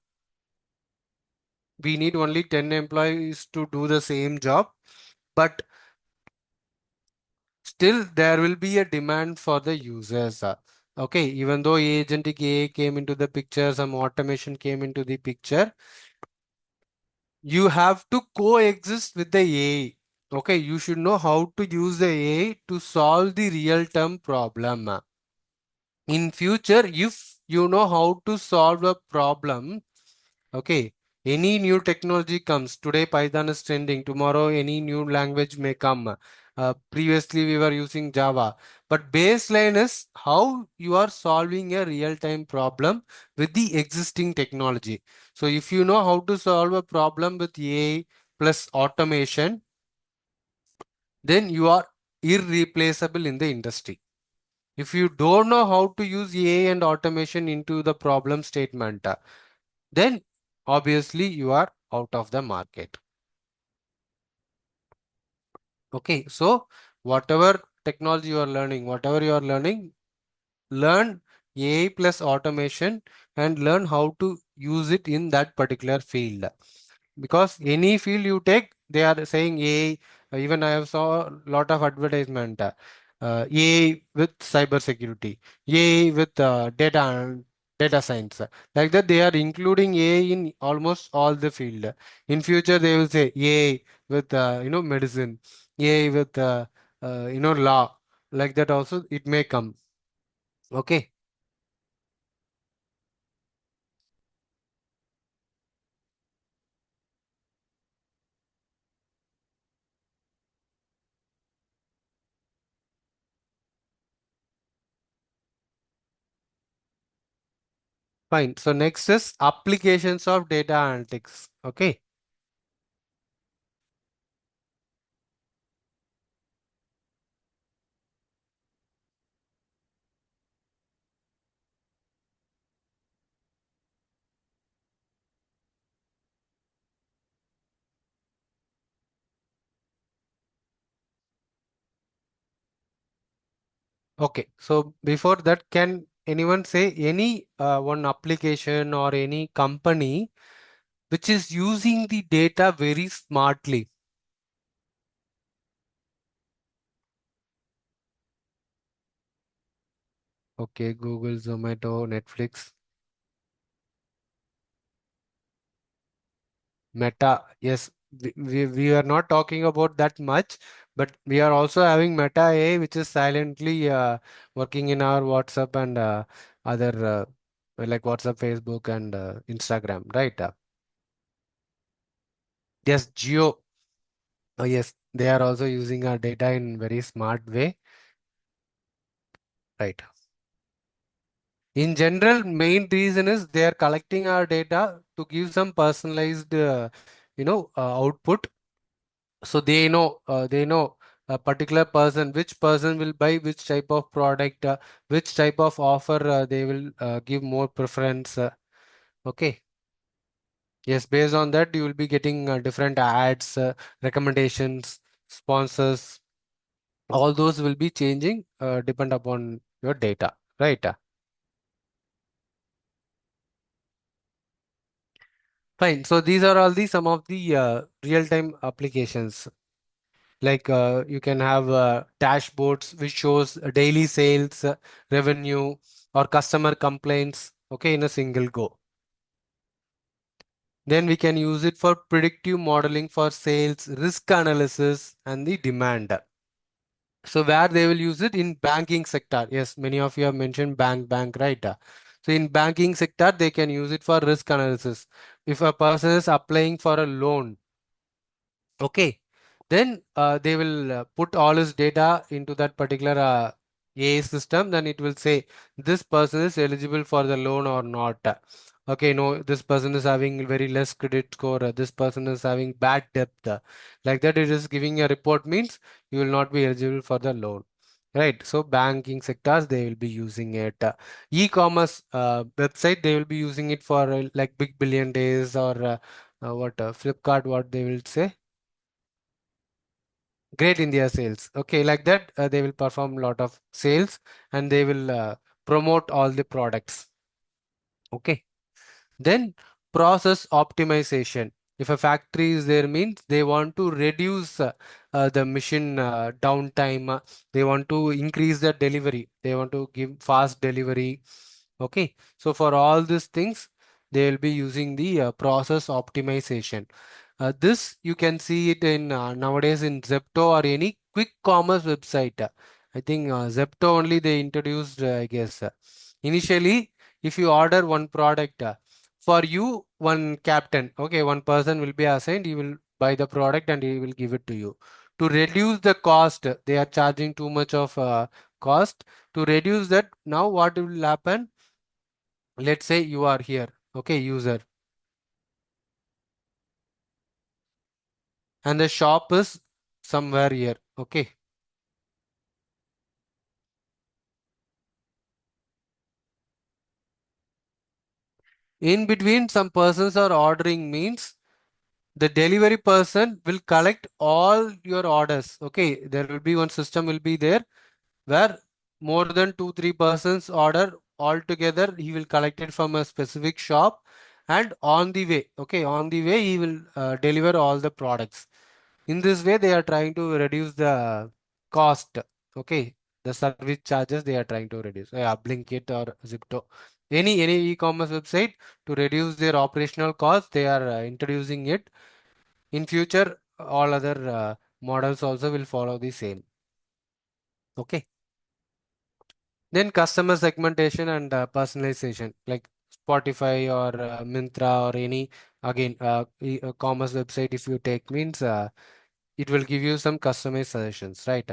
[SPEAKER 1] we need only 10 employees to do the same job, but still there will be a demand for the users. Okay, even though agentic AI came into the picture, some automation came into the picture, You have to coexist with the AI. Okay, you should know how to use the AI to solve the real-time problem. In future, if you know how to solve a problem, okay, any new technology comes. Today, Python is trending. Tomorrow, any new language may come. Previously, we were using Java. But baseline is how you are solving a real-time problem with the existing technology. So, if you know how to solve a problem with AI plus automation, then you are irreplaceable in the industry. If you don't know how to use AI and automation into the problem statement, then obviously you are out of the market. Okay, so whatever technology whatever you are learning, learn AI plus automation and learn how to use it in that particular field. Because any field you take, they are saying AI. Even I have saw a lot of advertisement. AI with cyber security, AI with data science. Like that, they are including AI in almost all the field. In future, they will say AI with medicine, AI with law. Like that also, it may come. Okay, fine. So next is applications of data analytics. Okay. Okay, so before that, can anyone say any one application or any company which is using the data very smartly? Okay, Google, Zomato, Netflix, Meta. Yes, we are not talking about that much, but we are also having Meta AI, which is silently working in our WhatsApp and other like WhatsApp, Facebook, and Instagram, right? Yes, Geo. Oh, yes, they are also using our data in very smart way, right? In general, main reason is they are collecting our data to give some personalized, output. So they know a particular person, which person will buy which type of product, which type of offer they will give more preference. Okay. Yes, based on that, you will be getting different ads, recommendations, sponsors. All those will be changing depend upon your data, right? Fine. So these are all the some of the real-time applications. Like you can have dashboards which shows daily sales, revenue, or customer complaints. Okay, in a single go. Then we can use it for predictive modeling for sales, risk analysis, and the demand. So where they will use it in banking sector. Yes, many of you have mentioned bank, right? So in banking sector, they can use it for risk analysis. If a person is applying for a loan, okay, then they will put all his data into that particular AI system. Then it will say this person is eligible for the loan or not. Okay, no, this person is having very less credit score. This person is having bad debt. Like that, it is giving a report means you will not be eligible for the loan. Right. So banking sectors, they will be using it. E-commerce website, they will be using it for like big billion days or what Flipkart, what they will say. Great India sales. Okay, like that, they will perform a lot of sales and they will promote all the products. Okay. Then process optimization. If a factory is there, means they want to reduce the machine downtime. They want to increase the delivery. They want to give fast delivery. Okay. So for all these things, they will be using the process optimization. This you can see it in nowadays in Zepto or any quick commerce website. I think Zepto only they introduced, I guess. Initially, if you order one product, for you, one captain, okay, one person will be assigned, he will buy the product and he will give it to you. To reduce the cost, they are charging too much of cost. To reduce that, now what will happen? Let's say you are here, okay, user, and the shop is somewhere here, okay. In between, some persons are ordering means the delivery person will collect all your orders. Okay, there will be one system will be there where more than two, three persons order all together. He will collect it from a specific shop, and on the way, okay, on the way he will deliver all the products. In this way, they are trying to reduce the cost. Okay, the service charges they are trying to reduce. Yeah, Blinkit or Zipto, any e-commerce website to reduce their operational cost, they are introducing it. In future, all other models also will follow the same. Okay. Then customer segmentation and personalization, like Spotify or Myntra or any again commerce website. If you take means it will give you some customized suggestions, right?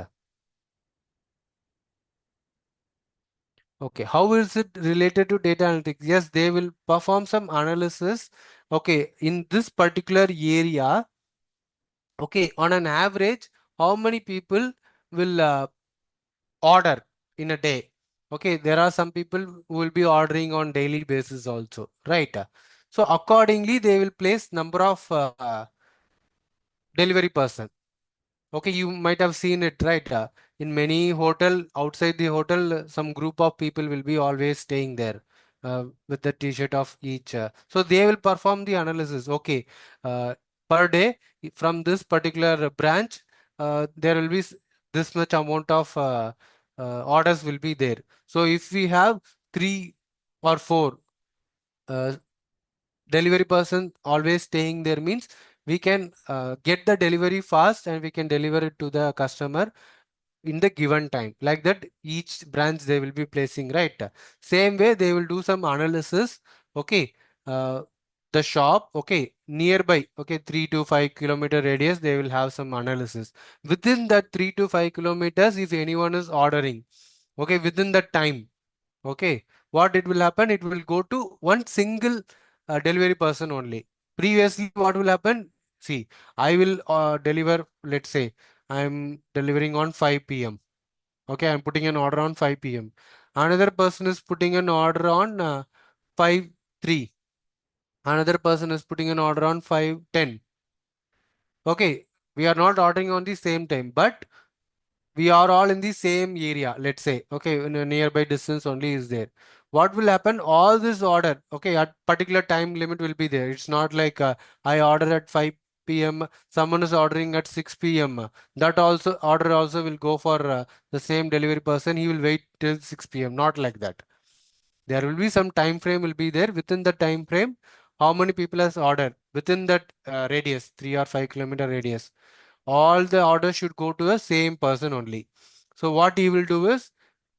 [SPEAKER 1] Okay, how is it related to data analytics? Yes, they will perform some analysis. Okay, in this particular area, okay, on an average, how many people will order in a day? Okay, there are some people who will be ordering on daily basis also, right? So accordingly, they will place number of delivery person. Okay, you might have seen it, right? In many hotel, outside the hotel, some group of people will be always staying there with the t-shirt of each. So they will perform the analysis. Okay, uh, per day from this particular branch, there will be this much amount of orders will be there. So if we have three or four uh, delivery person always staying there means we can get the delivery fast and we can deliver it to the customer in the given time. Like that, each branch they will be placing, right? Same way they will do some analysis. Okay, uh, the shop, okay, nearby, okay, 3 to 5 kilometer radius, they will have some analysis. Within that 3 to 5 kilometers, if anyone is ordering, okay, within that time, okay, what it will happen? It will go to one single delivery person only. Previously, what will happen? See, I will deliver, let's say, I'm delivering on 5 p.m. Okay, I'm putting an order on 5 p.m. Another person is putting an order on 5 3. Another person is putting an order on 5:10. Okay, we are not ordering on the same time, but we are all in the same area, let's say, okay, in a nearby distance only is there. What will happen? All this order, okay, at particular time limit will be there. It's not like I order at 5 p.m., someone is ordering at 6 p.m. That also order also will go for the same delivery person. He will wait till 6 p.m. Not like that. There will be some time frame will be there. Within the time frame, how many people has ordered within that radius, 3 or 5 kilometer radius, all the orders should go to the same person only. So what he will do is,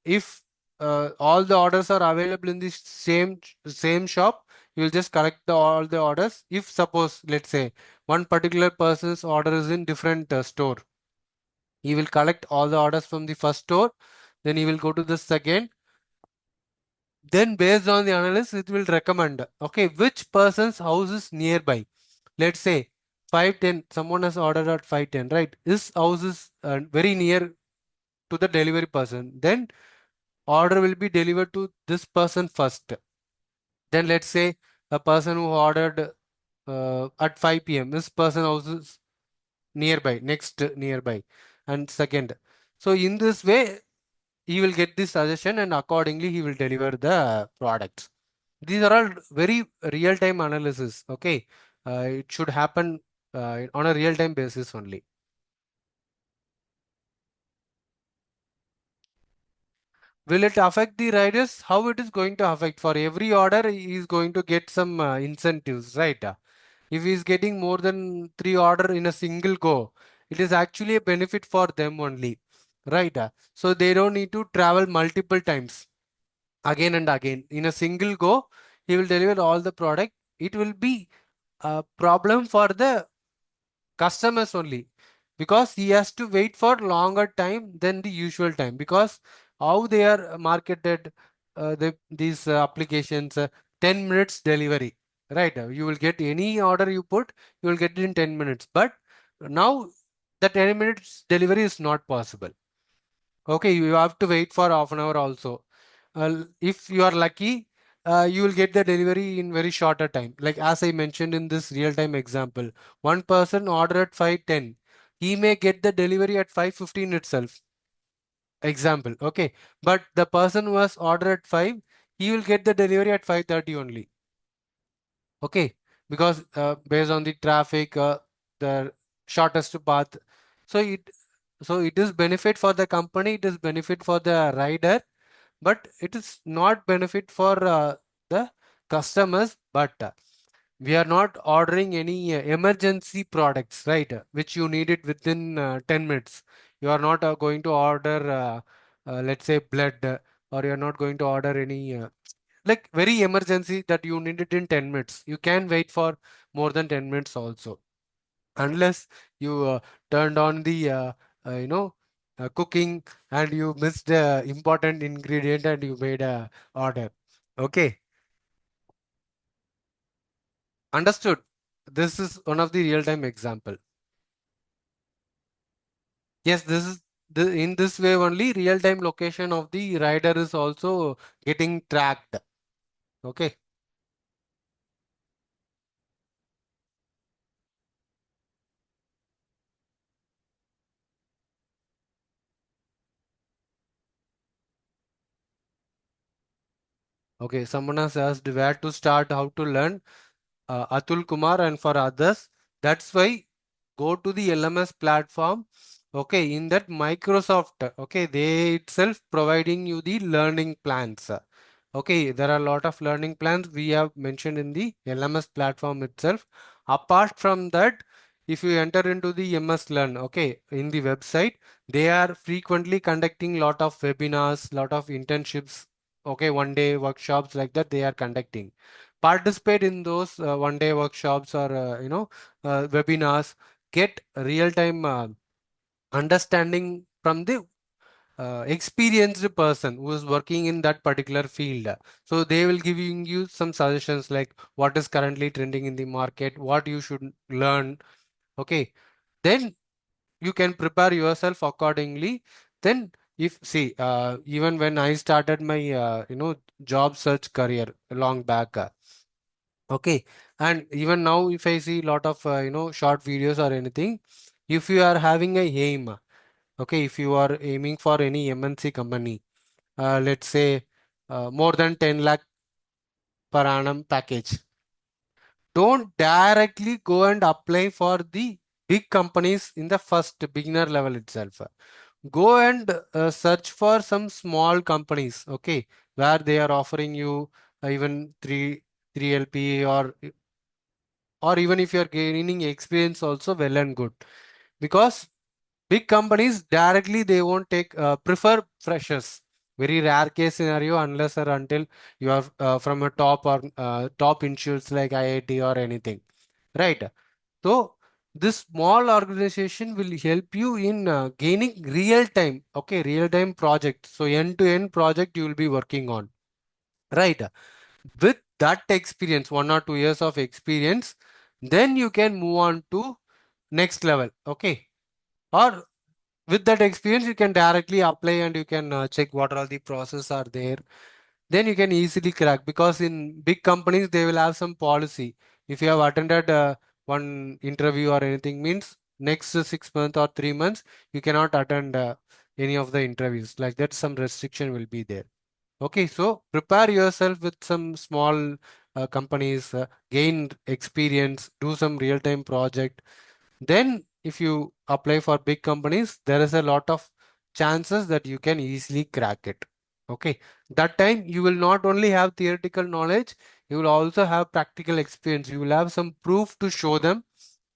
[SPEAKER 1] if all the orders are available in the same shop, you will just collect all the orders. If suppose, let's say, one particular person's order is in different store, he will collect all the orders from the first store, then he will go to the second, then based on the analysis, it will recommend, okay, which person's house is nearby. Let's say 5:10, someone has ordered at 5:10, right? His house is very near to the delivery person. Then order will be delivered to this person first. Then let's say a person who ordered at 5 p.m. This person house is nearby, next nearby, and second. So in this way, he will get this suggestion and accordingly he will deliver the products. These are all very real-time analysis. Okay, it should happen on a real-time basis only. Will it affect the riders? How it is going to affect? For every order, he is going to get some incentives, right? if he is getting more than 3 order in a single go, it is actually a benefit for them only, right? So they don't need to travel multiple times again and again. In a single go, he will deliver all the product. It will be a problem for the customers only, because he has to wait for longer time than the usual time, because how they are marketed, these applications, 10 minutes delivery, right? You will get any order you put, you will get it in 10 minutes, but now the 10 minutes delivery is not possible. Okay, you have to wait for half an hour also. If you are lucky, you will get the delivery in very shorter time. Like as I mentioned in this real-time example, one person order at 5:10, he may get the delivery at 5:15 itself. Example, okay. But the person who has ordered at 5, he will get the delivery at 5:30 only. Okay, because based on the traffic, the shortest path. So it is benefit for the company, it is benefit for the rider, but it is not benefit for the customers. But we are not ordering any emergency products, right? Which you need it within 10 minutes. You are not going to order, let's say, blood, or you are not going to order any like very emergency that you need it in 10 minutes. You can wait for more than 10 minutes also, unless you turned on the you know cooking and you missed the important ingredient and you made a order. Okay, understood. This is one of the real-time example. Yes, this is in this way only real-time location of the rider is also getting tracked. Okay. Okay, someone has asked where to start, how to learn. Atul Kumar, and for others. That's why go to the LMS platform. Okay, in that Microsoft, okay, they itself providing you the learning plans. Okay, there are a lot of learning plans we have mentioned in the LMS platform itself. Apart from that, if you enter into the MS Learn, okay, in the website, they are frequently conducting lot of webinars, lot of internships, okay, 1 day workshops like that they are conducting. Participate in those 1 day workshops or webinars. Get real time understanding from the experienced person who is working in that particular field. So they will giving you some suggestions like what is currently trending in the market, what you should learn. Okay, then you can prepare yourself accordingly. Then if see, even when I started my job search career long back, okay, and even now if I see lot of short videos or anything, if you are having a aim, okay, if you are aiming for any MNC company, let's say more than 10 lakh per annum package, don't directly go and apply for the big companies in the first beginner level itself. Go and search for some small companies, okay, where they are offering you even 3 LP, or even if you are gaining experience also, well and good. Because big companies directly they won't take prefer freshers. Very rare case scenario, unless or until you are from a top or top institutes like IIT or anything, right? So this small organization will help you in gaining real time, okay, real time project. So end to end project you will be working on, right? With that experience, 1 or 2 years of experience, then you can move on to next level, okay? Or with that experience you can directly apply and you can check what all the process are there. Then you can easily crack, because in big companies they will have some policy. If you have attended one interview or anything, means next 6 months or 3 months you cannot attend any of the interviews, like that some restriction will be there. Okay, so prepare yourself with some small companies, gain experience, do some real-time project. Then, if you apply for big companies, there is a lot of chances that you can easily crack it. Okay, That time you will not only have theoretical knowledge, you will also have practical experience. You will have some proof to show them,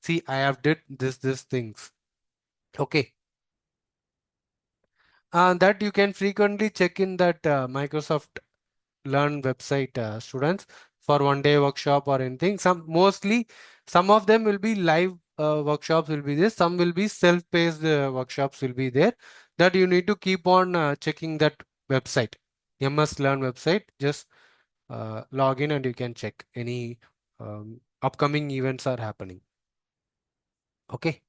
[SPEAKER 1] see, I have did this things. Okay. That you can frequently check in that Microsoft Learn website, students, for 1 day workshop or anything. Some of them will be live workshops will be there. Some will be self-paced workshops will be there, that you need to keep on checking that website, MS Learn website. Just log in and you can check any upcoming events are happening. Okay.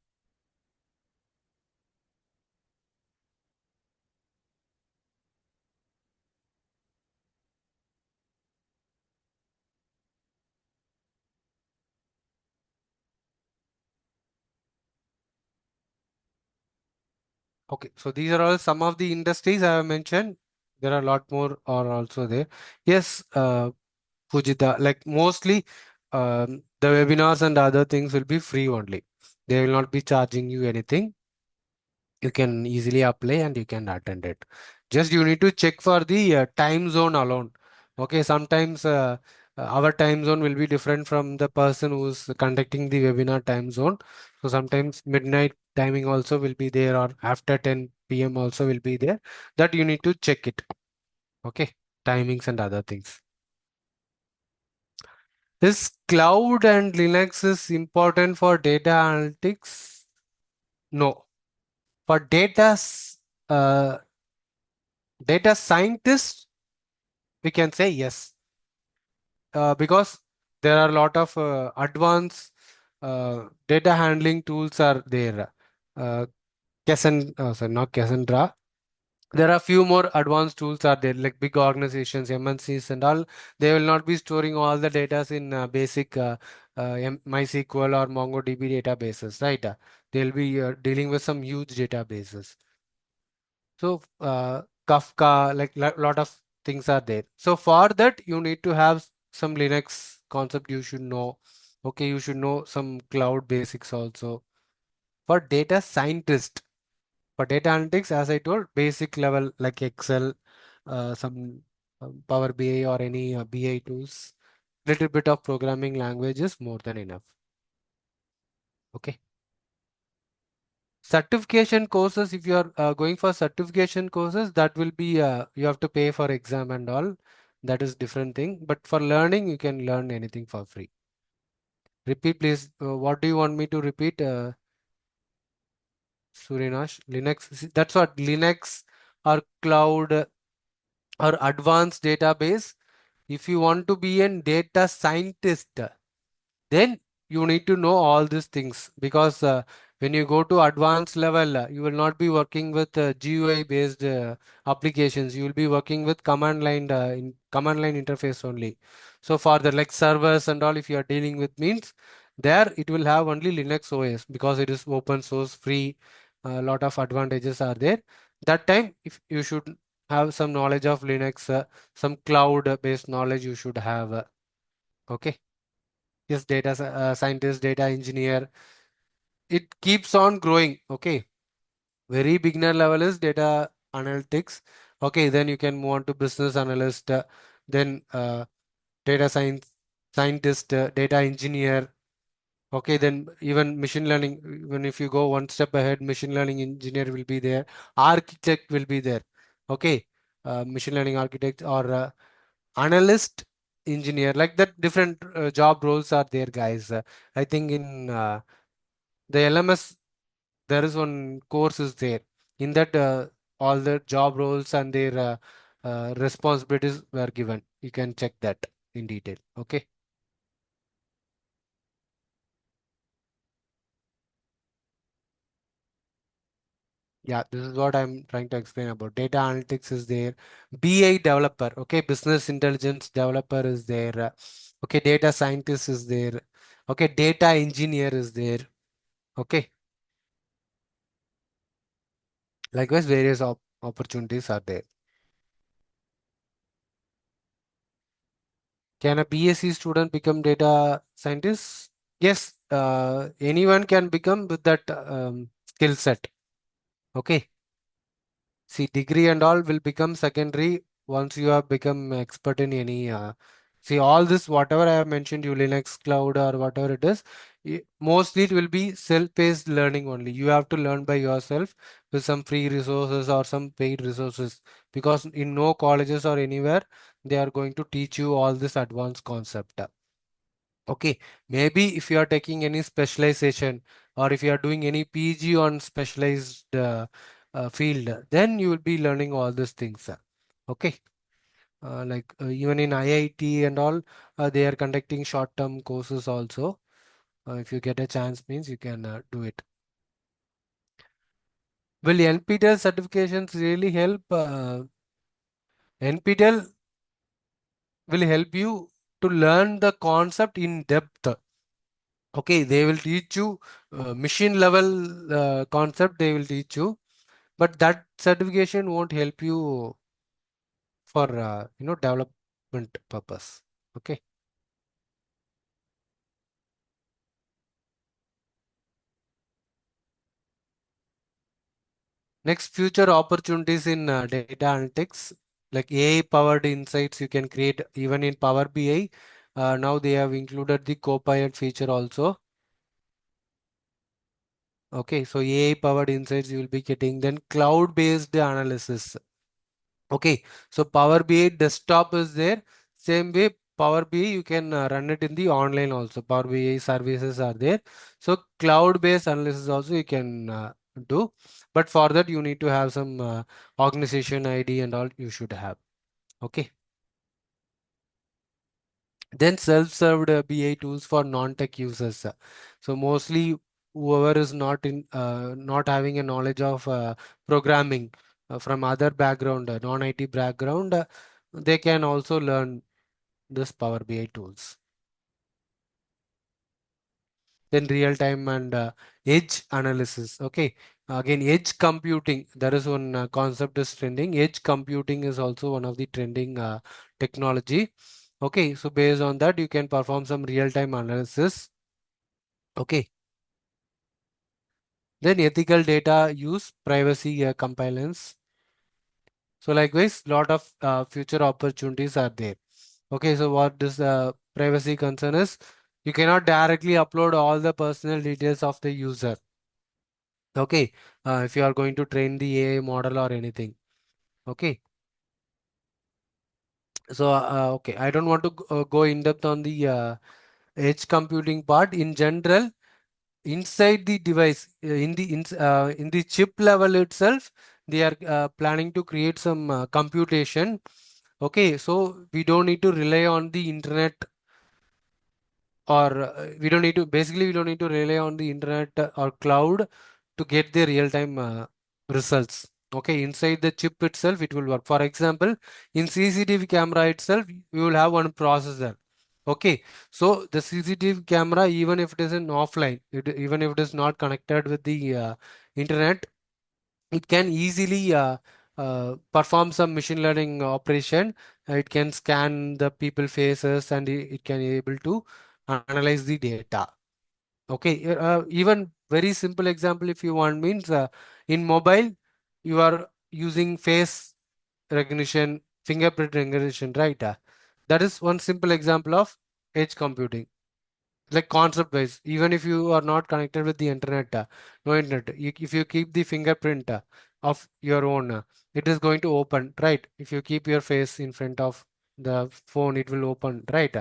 [SPEAKER 1] Okay, so these are all some of the industries I have mentioned. There are a lot more are also there. Yes, Fujita, like mostly the webinars and other things will be free only. They will not be charging you anything. You can easily apply and you can attend it. Just you need to check for the time zone alone. Okay, sometimes our time zone will be different from the person who's conducting the webinar time zone. So sometimes midnight timing also will be there, or after 10 p.m. also will be there. That you need to check it. Okay, timings and other things. Is cloud and Linux is important for data analytics? No. For uh, data scientists, we can say yes, because there are a lot of advanced data handling tools are there. Uh, sorry, not Cassandra. There are few more advanced tools are there, like big organizations, MNCs and all. They will not be storing all the data in basic MySQL or MongoDB databases, right? They'll be dealing with some huge databases. So Kafka, like lot of things are there. So for that, you need to have some Linux concept you should know. Okay, you should know some cloud basics also. For data scientist, for data analytics, as I told, basic level like Excel, some Power BI or any BI tools, little bit of programming language is more than enough. Okay. Certification courses, if you are going for certification courses, that will be you have to pay for exam and all. That is different thing. But for learning, you can learn anything for free. Repeat, please. What do you want me to repeat, Surinash? Linux. That's what Linux or cloud or advanced database. If you want to be a data scientist, then you need to know all these things, because when you go to advanced level, you will not be working with GUI based applications. You will be working with command line interface only. So for the like servers and all, if you are dealing with means, there it will have only Linux OS, because it is open source free. A lot of advantages are there. That time, if you should have some knowledge of Linux, some cloud based knowledge you should have. Okay. Yes, scientist, data engineer. It keeps on growing. Okay. Very beginner level is data analytics. Okay. Then you can move on to business analyst, then data scientist, data engineer. Okay. Then even machine learning. Even if you go one step ahead, machine learning engineer will be there. Architect will be there. Okay. Machine learning architect or analyst engineer, like that, different job roles are there, guys. I think in the LMS, there is one course is there. In that, all the job roles and their responsibilities were given. You can check that in detail. Okay. Yeah, this is what I'm trying to explain about. Data analytics is there. BI developer, okay, business intelligence developer is there. Okay, data scientist is there. Okay, data engineer is there. Okay, likewise, various opportunities are there. Can a BSc student become data scientist? Yes, anyone can become with that skill set. Okay. See, degree and all will become secondary. once you have become expert in any see all this whatever I have mentioned you Linux cloud or whatever it is, mostly it will be self-paced learning only. You have to learn by yourself with some free resources or some paid resources, because in no colleges or anywhere they are going to teach you all this advanced concept. Okay, maybe if you are taking any specialization or if you are doing any PG on specialized field, then you will be learning all these things. Okay, like even in IIT and all, they are conducting short-term courses also. If you get a chance, means you can do it. Will NPTEL certifications really help? NPTEL will help you to learn the concept in depth. Okay, they will teach you machine level concept, they will teach you, but that certification won't help you for development purpose. Okay. Next, future opportunities in data analytics, like AI powered insights you can create even in Power BI. Now they have included the Copilot feature also. Okay, so AI powered insights you will be getting. Then cloud based analysis. Okay, so Power BI desktop is there. Same way, Power BI you can run it in the online also. Power BI services are there. So cloud-based analysis also you can do, but for that you need to have some organization ID and all you should have. Okay. Then self-served BI tools for non-tech users. So mostly whoever is not having a knowledge of programming from other background, non-IT background, they can also learn this Power BI tools. Then real-time and edge analysis. Okay, again edge computing. There is one concept is trending. Edge computing is also one of the trending technology. Okay, so based on that, you can perform some real-time analysis. Okay, then ethical data use, privacy compliance. So likewise, lot of future opportunities are there. Okay, so what this privacy concern is, you cannot directly upload all the personal details of the user. Okay, if you are going to train the AI model or anything. Okay, so okay, I don't want to go in depth on the edge computing part. In general, inside the device, in the chip level itself, they are planning to create some computation. Okay, so we don't need to rely on the internet, or we don't need to basically we don't need to rely on the internet or cloud to get the real-time results. Okay, inside the chip itself it will work. For example, in CCTV camera itself we will have one processor. Okay, so the CCTV camera, even if it is in offline, even if it is not connected with the internet, it can easily perform some machine learning operation. It can scan the people faces and it can able to analyze the data. Okay, even very simple example if you want means in mobile you are using face recognition, fingerprint recognition, right? That is one simple example of edge computing, like concept wise. Even if you are not connected with the internet, no internet, if you keep the fingerprint of your own, it is going to open, right? If you keep your face in front of the phone, it will open, right?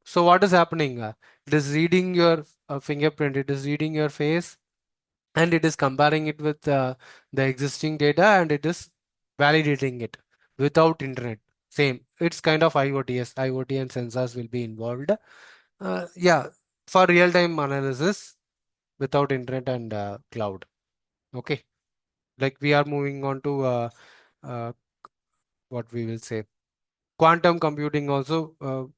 [SPEAKER 1] So what is happening? It is reading your fingerprint, it is reading your face, and it is comparing it with the existing data, and it is validating it without internet. Same, it's kind of IoT. Yes, IoT and sensors will be involved. Yeah, for real-time analysis without internet and cloud. Okay, like we are moving on to uh, what we will say. Quantum computing also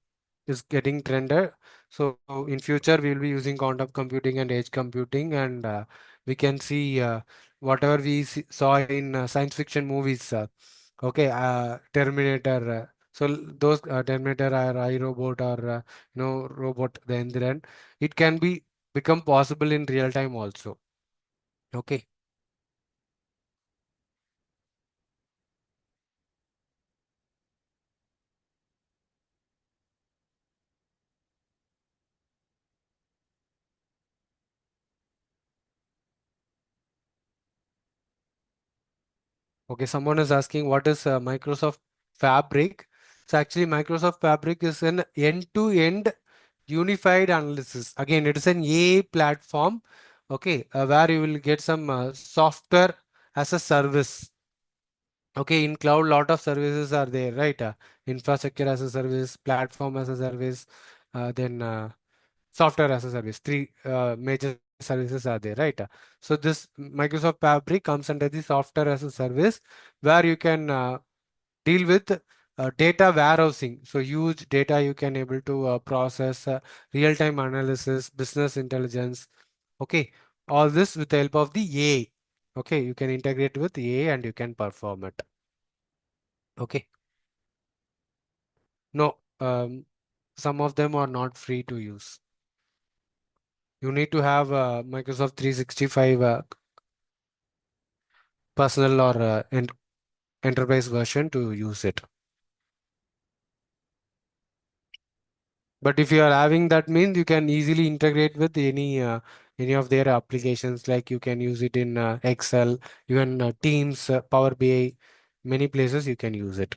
[SPEAKER 1] is getting trended. So in future we will be using quantum computing and edge computing, and we can see whatever we saw in science fiction movies. Okay, Terminator. Those Terminator or iRobot or robot the Endiran, it can be become possible in real time also. Okay. Okay, someone is asking what is Microsoft Fabric. So actually, Microsoft Fabric is an end-to-end unified analysis. Again, it is an AI platform. Okay, where you will get some software as a service. Okay, in cloud, lot of services are there, right? Infrastructure as a service, platform as a service, then software as a service. Three major services are there, right? So this Microsoft Fabric comes under the software as a service, where you can deal with data warehousing. So huge data you can able to process, real-time analysis, business intelligence. Okay, all this with the help of the AI. Okay, you can integrate with AI and you can perform it. Okay, no, some of them are not free to use. You need to have Microsoft 365 personal or enterprise version to use it. But if you are having that means you can easily integrate with any of their applications, like you can use it in Excel, even Teams, Power BI, many places you can use it.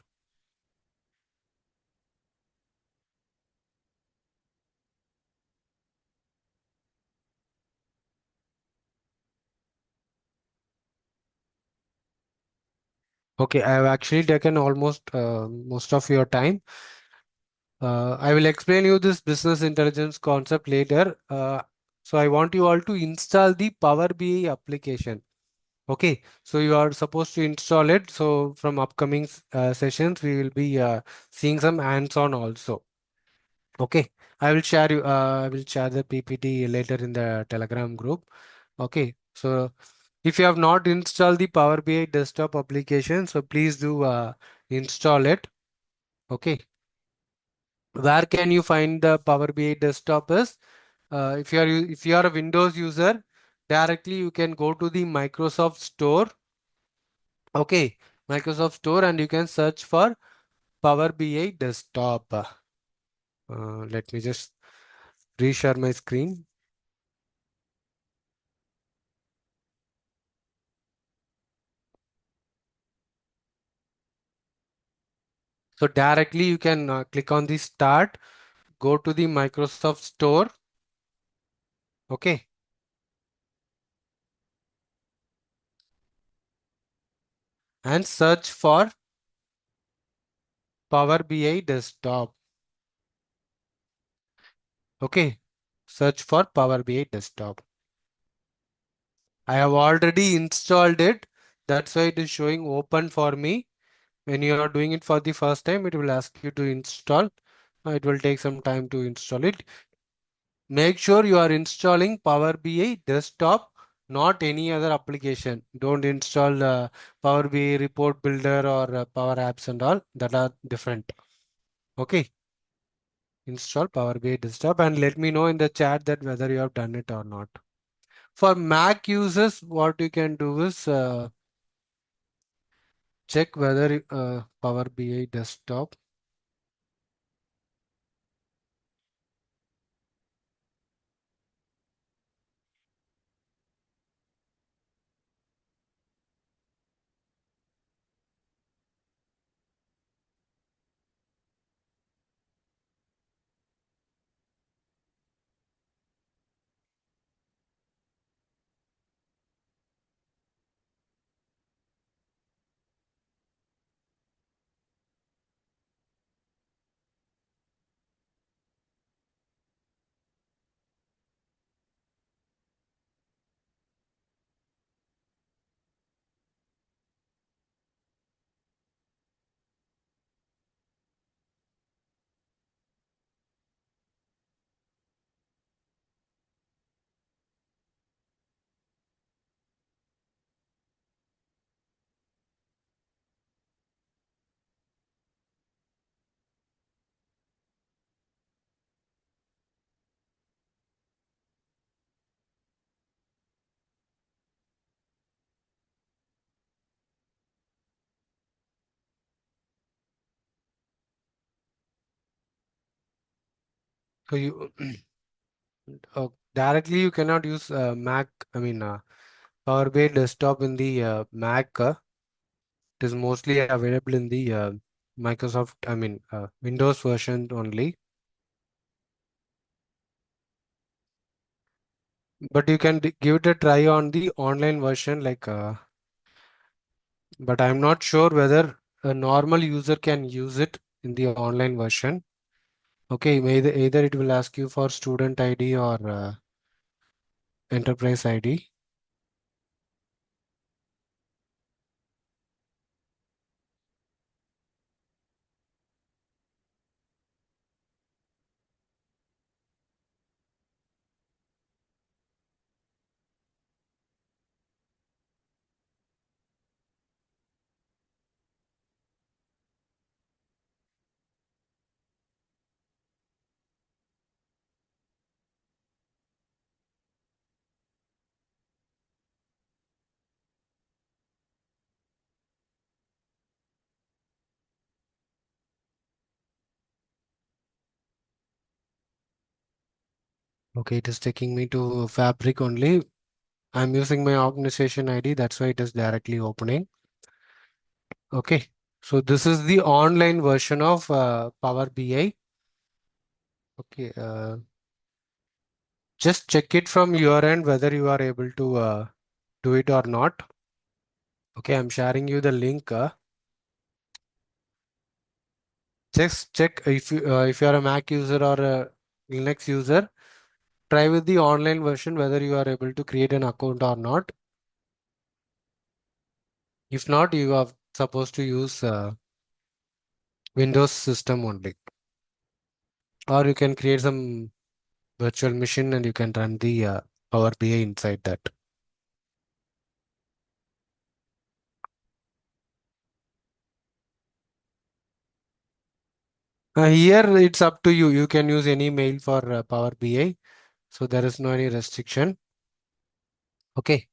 [SPEAKER 1] Okay, I have actually taken almost most of your time. I will explain you this business intelligence concept later. So I want you all to install the Power BI application. Okay, so you are supposed to install it. So from upcoming sessions, we will be seeing some hands-on also. Okay, I will share you. I will share the PPT later in the Telegram group. Okay, so if you have not installed the Power BI desktop application, so please do install it. Okay, where can you find the Power BI desktop is if you are a Windows user, directly you can go to the Microsoft Store. Okay, Microsoft Store, and you can search for Power BI desktop. Let me just reshare my screen. So directly you can click on the start, go to the Microsoft Store. Okay, and search for Power BI desktop. Okay, search for Power BI desktop. I have already installed it. That's why it is showing open for me. When you are doing it for the first time, it will ask you to install. It will take some time to install it. Make sure you are installing Power BI desktop, not any other application. Don't install Power BI report builder or Power Apps and all that are different. Okay, install Power BI desktop and let me know in the chat that whether you have done it or not. For Mac users, what you can do is check whether Power BI desktop. So you directly you cannot use Mac. I mean Power BI desktop in the Mac. It is mostly available in the Microsoft, Windows version only. But you can give it a try on the online version, but I'm not sure whether a normal user can use it in the online version. Okay, either it will ask you for student ID or enterprise ID. Okay, it is taking me to Fabric only. I'm using my organization ID, that's why it is directly opening. Okay, so this is the online version of Power BI. Okay, just check it from your end whether you are able to do it or not. Okay, I'm sharing you the link. Just check if you are a Mac user or a Linux user. Try with the online version whether you are able to create an account or not. If not, you are supposed to use Windows system only. Or you can create some virtual machine and you can run the Power BI inside that. Here it's up to you. You can use any mail for Power BI. So there is no any restriction. Okay.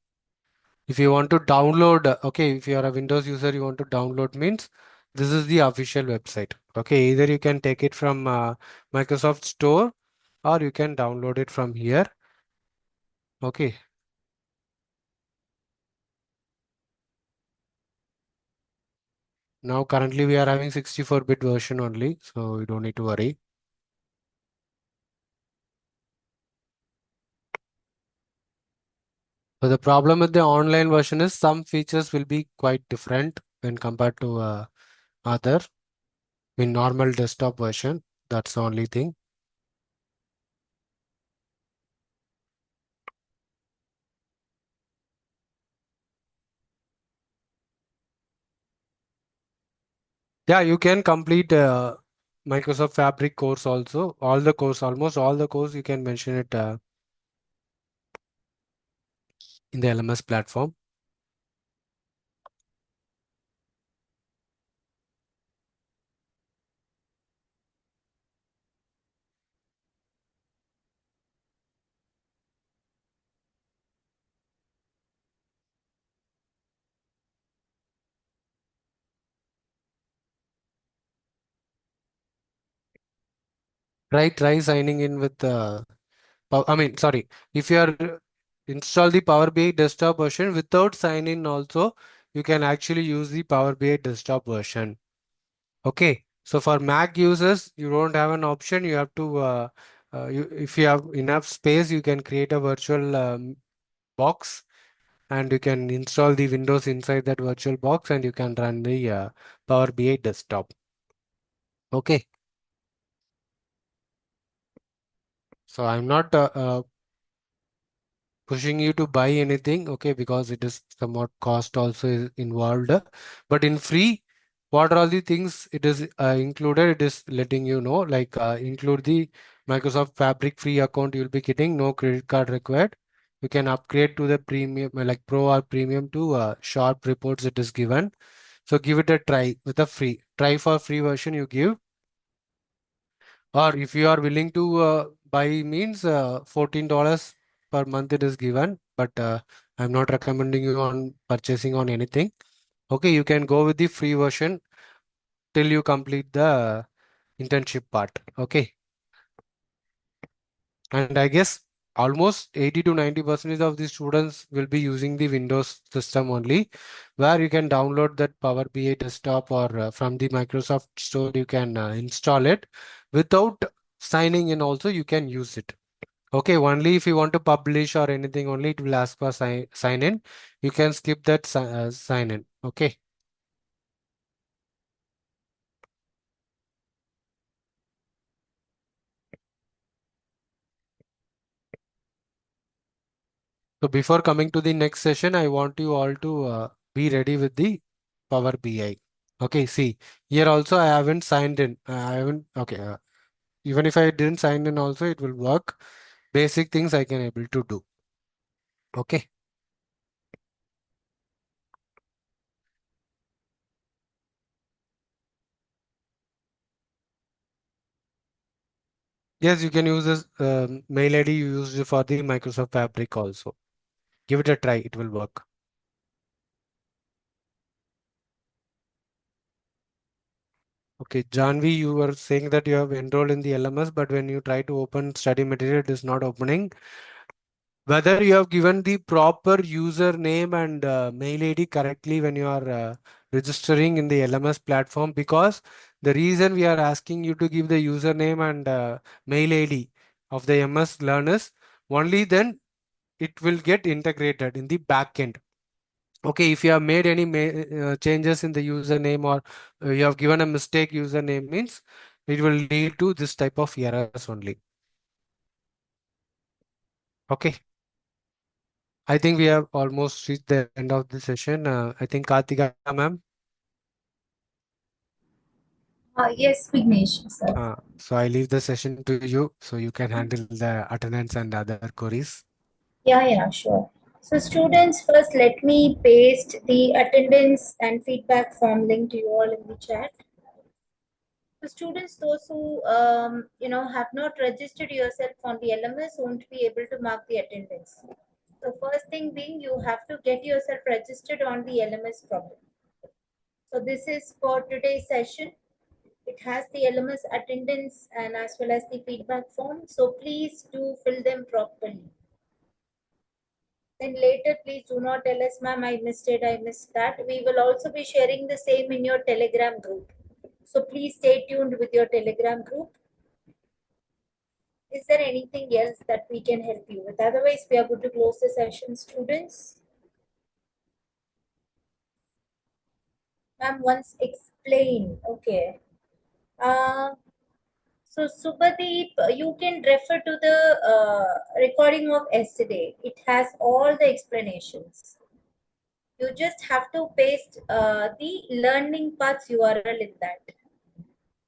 [SPEAKER 1] If you want to download, okay, if you are a Windows user, you want to download means this is the official website. Okay. Either you can take it from Microsoft Store or you can download it from here. Okay. Now currently we are having 64-bit version only, so you don't need to worry. So the problem with the online version is some features will be quite different when compared to other in normal desktop version. That's the only thing. Yeah, you can complete Microsoft Fabric course also. All the course, almost all the course, you can mention it in the LMS platform. Try signing in with sorry, if you are install the Power BI desktop version without sign in also, you can actually use the Power BI desktop version. Okay, so for Mac users, you don't have an option. You have to, if you have enough space, you can create a virtual box and you can install the Windows inside that virtual box and you can run the Power BI desktop. Okay, so I'm not pushing you to buy anything, okay, because it is somewhat cost also is involved. But in free, what are all the things it is included? It is letting you know, include the Microsoft Fabric free account you'll be getting, no credit card required. You can upgrade to the premium, like pro or premium to sharp reports it is given. So give it a try with a free. Try for free version you give. Or if you are willing to buy means $14 per month it is given, but I'm not recommending you on purchasing on anything. Okay, you can go with the free version till you complete the internship part. Okay, and I guess almost 80 to 90% of the students will be using the Windows system only, where you can download that Power BI desktop, or from the Microsoft Store you can install it without signing in. Also, you can use it. Okay, only if you want to publish or anything, only it will ask for sign in. You can skip that sign in. Okay. So before coming to the next session, I want you all to be ready with the Power BI. Okay, see, here also I haven't signed in. I haven't, okay. Even if I didn't sign in also, it will work. Basic things I can able to do. Okay. Yes, you can use this mail ID you used for the Microsoft Fabric also. Give it a try. It will work. Okay, Janvi, you were saying that you have enrolled in the LMS, but when you try to open study material, it is not opening. Whether you have given the proper username and mail ID correctly when you are registering in the LMS platform, because the reason we are asking you to give the username and mail ID of the MS learners, only then it will get integrated in the backend. Okay, if you have made any changes in the username, or you have given a mistake username, means it will lead to this type of errors only. Okay. I think we have almost reached the end of the session. I think Kartika ma'am.
[SPEAKER 2] Yes, Vignesh, sir.
[SPEAKER 1] So I leave the session to you so you can handle the attendance and other queries.
[SPEAKER 2] Yeah, sure. So, students, first let me paste the attendance and feedback form link to you all in the chat. So, students, those who have not registered yourself on the LMS won't be able to mark the attendance. The first thing being, you have to get yourself registered on the LMS problem. So, this is for today's session. It has the LMS attendance and as well as the feedback form. So, please do fill them properly. Then later, please do not tell us, ma'am, I missed it, I missed that. We will also be sharing the same in your Telegram group. So please stay tuned with your Telegram group. Is there anything else that we can help you with? Otherwise, we are going to close the session, students. Ma'am, once explain. Okay. Uh, so Subhadeep, you can refer to the recording of yesterday. It has all the explanations. You just have to paste the learning paths URL in that.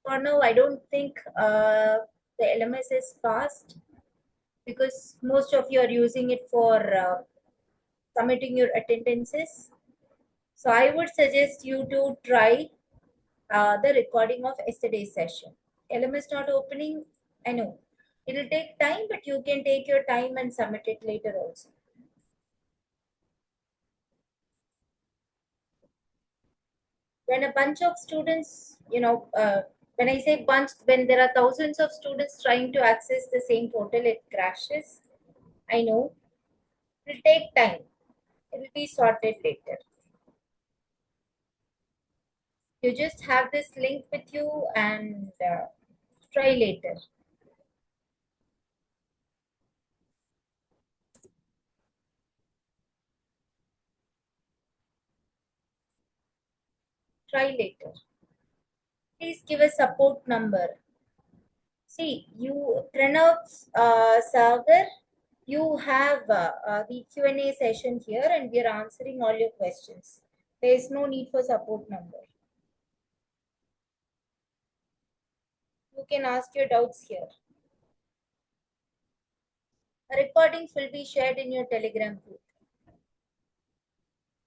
[SPEAKER 2] For now, I don't think the LMS is fast because most of you are using it for submitting your attendances. So I would suggest you to try the recording of yesterday's session. LMS not opening, I know. It will take time, but you can take your time and submit it later also. When a bunch of students, when I say bunch, when there are thousands of students trying to access the same portal, it crashes. I know. It will take time. It will be sorted later. You just have this link with you and try later. Try later. Please give a support number. See, you, Pranav Sagar, you have the Q&A session here and we are answering all your questions. There is no need for support number. You can ask your doubts here. Recordings will be shared in your Telegram group.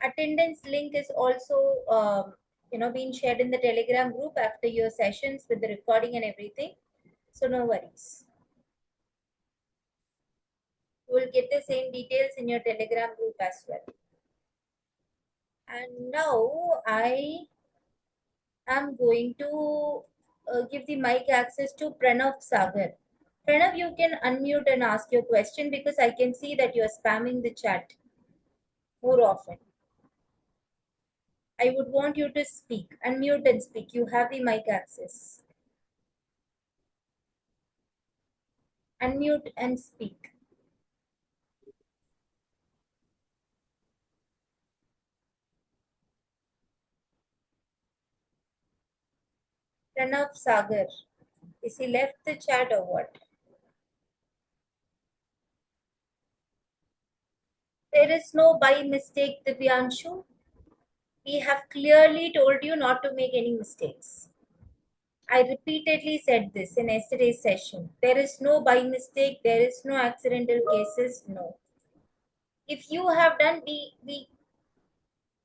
[SPEAKER 2] Attendance link is also being shared in the Telegram group after your sessions with the recording and everything. So no worries. You will get the same details in your Telegram group as well. And now I am going to give the mic access to Pranav Sagar. Pranav, you can unmute and ask your question because I can see that you are spamming the chat more often. I would want you to speak. Unmute and speak. You have the mic access. Unmute and speak. Pranav Sagar. Is he left the chat or what? There is no by mistake, Divyanshu. We have clearly told you not to make any mistakes. I repeatedly said this in yesterday's session. There is no by mistake, there is no accidental cases, no. If you have done, we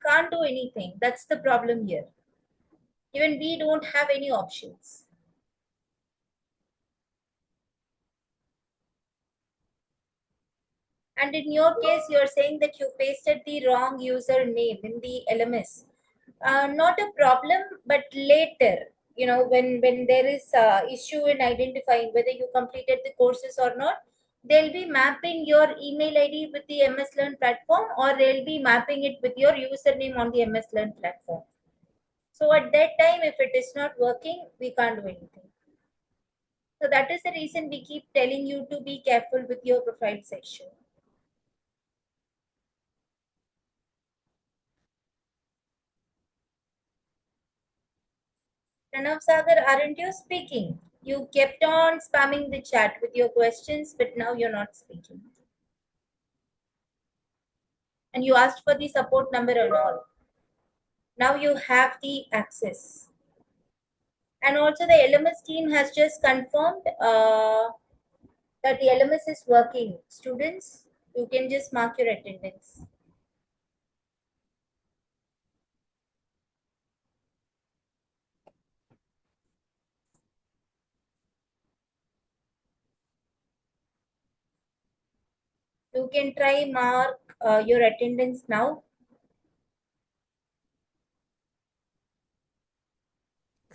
[SPEAKER 2] can't do anything. That's the problem here. Even we don't have any options. And in your case, you're saying that you pasted the wrong username in the LMS. Not a problem, but later, when there is issue in identifying whether you completed the courses or not, they'll be mapping your email ID with the MS Learn platform, or they'll be mapping it with your username on the MS Learn platform. So at that time, if it is not working, we can't do anything. So that is the reason we keep telling you to be careful with your profile section. Pranav Sagar, aren't you speaking? You kept on spamming the chat with your questions, but now you're not speaking. And you asked for the support number and all. Now you have the access. And also the LMS team has just confirmed that the LMS is working. Students, you can just mark your attendance. You can try mark your attendance now.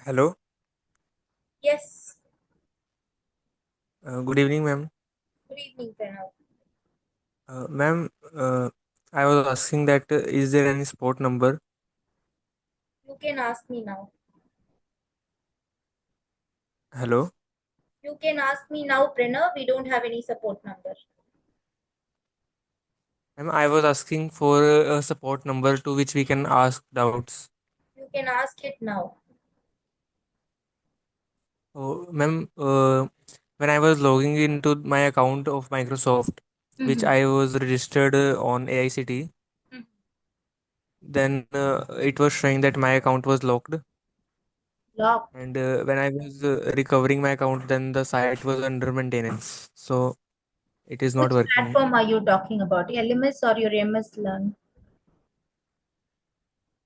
[SPEAKER 3] Hello.
[SPEAKER 2] Yes.
[SPEAKER 3] Good evening, ma'am.
[SPEAKER 2] Good evening, Pranav.
[SPEAKER 3] Ma'am, I was asking that is there any support number?
[SPEAKER 2] You can ask me now.
[SPEAKER 3] Hello.
[SPEAKER 2] You can ask me now, Pranav. We don't have any support number.
[SPEAKER 3] Ma'am, I was asking for a support number to which we can ask doubts.
[SPEAKER 2] You can ask it now.
[SPEAKER 3] Oh, ma'am, when I was logging into my account of Microsoft, which
[SPEAKER 2] Mm-hmm.
[SPEAKER 3] I was registered on AICT, then it was showing that my account was locked.
[SPEAKER 2] Locked.
[SPEAKER 3] And when I was recovering my account, then the site was under maintenance. So it is not
[SPEAKER 2] Which
[SPEAKER 3] working.
[SPEAKER 2] platform are you talking about? LMS or your MS Learn?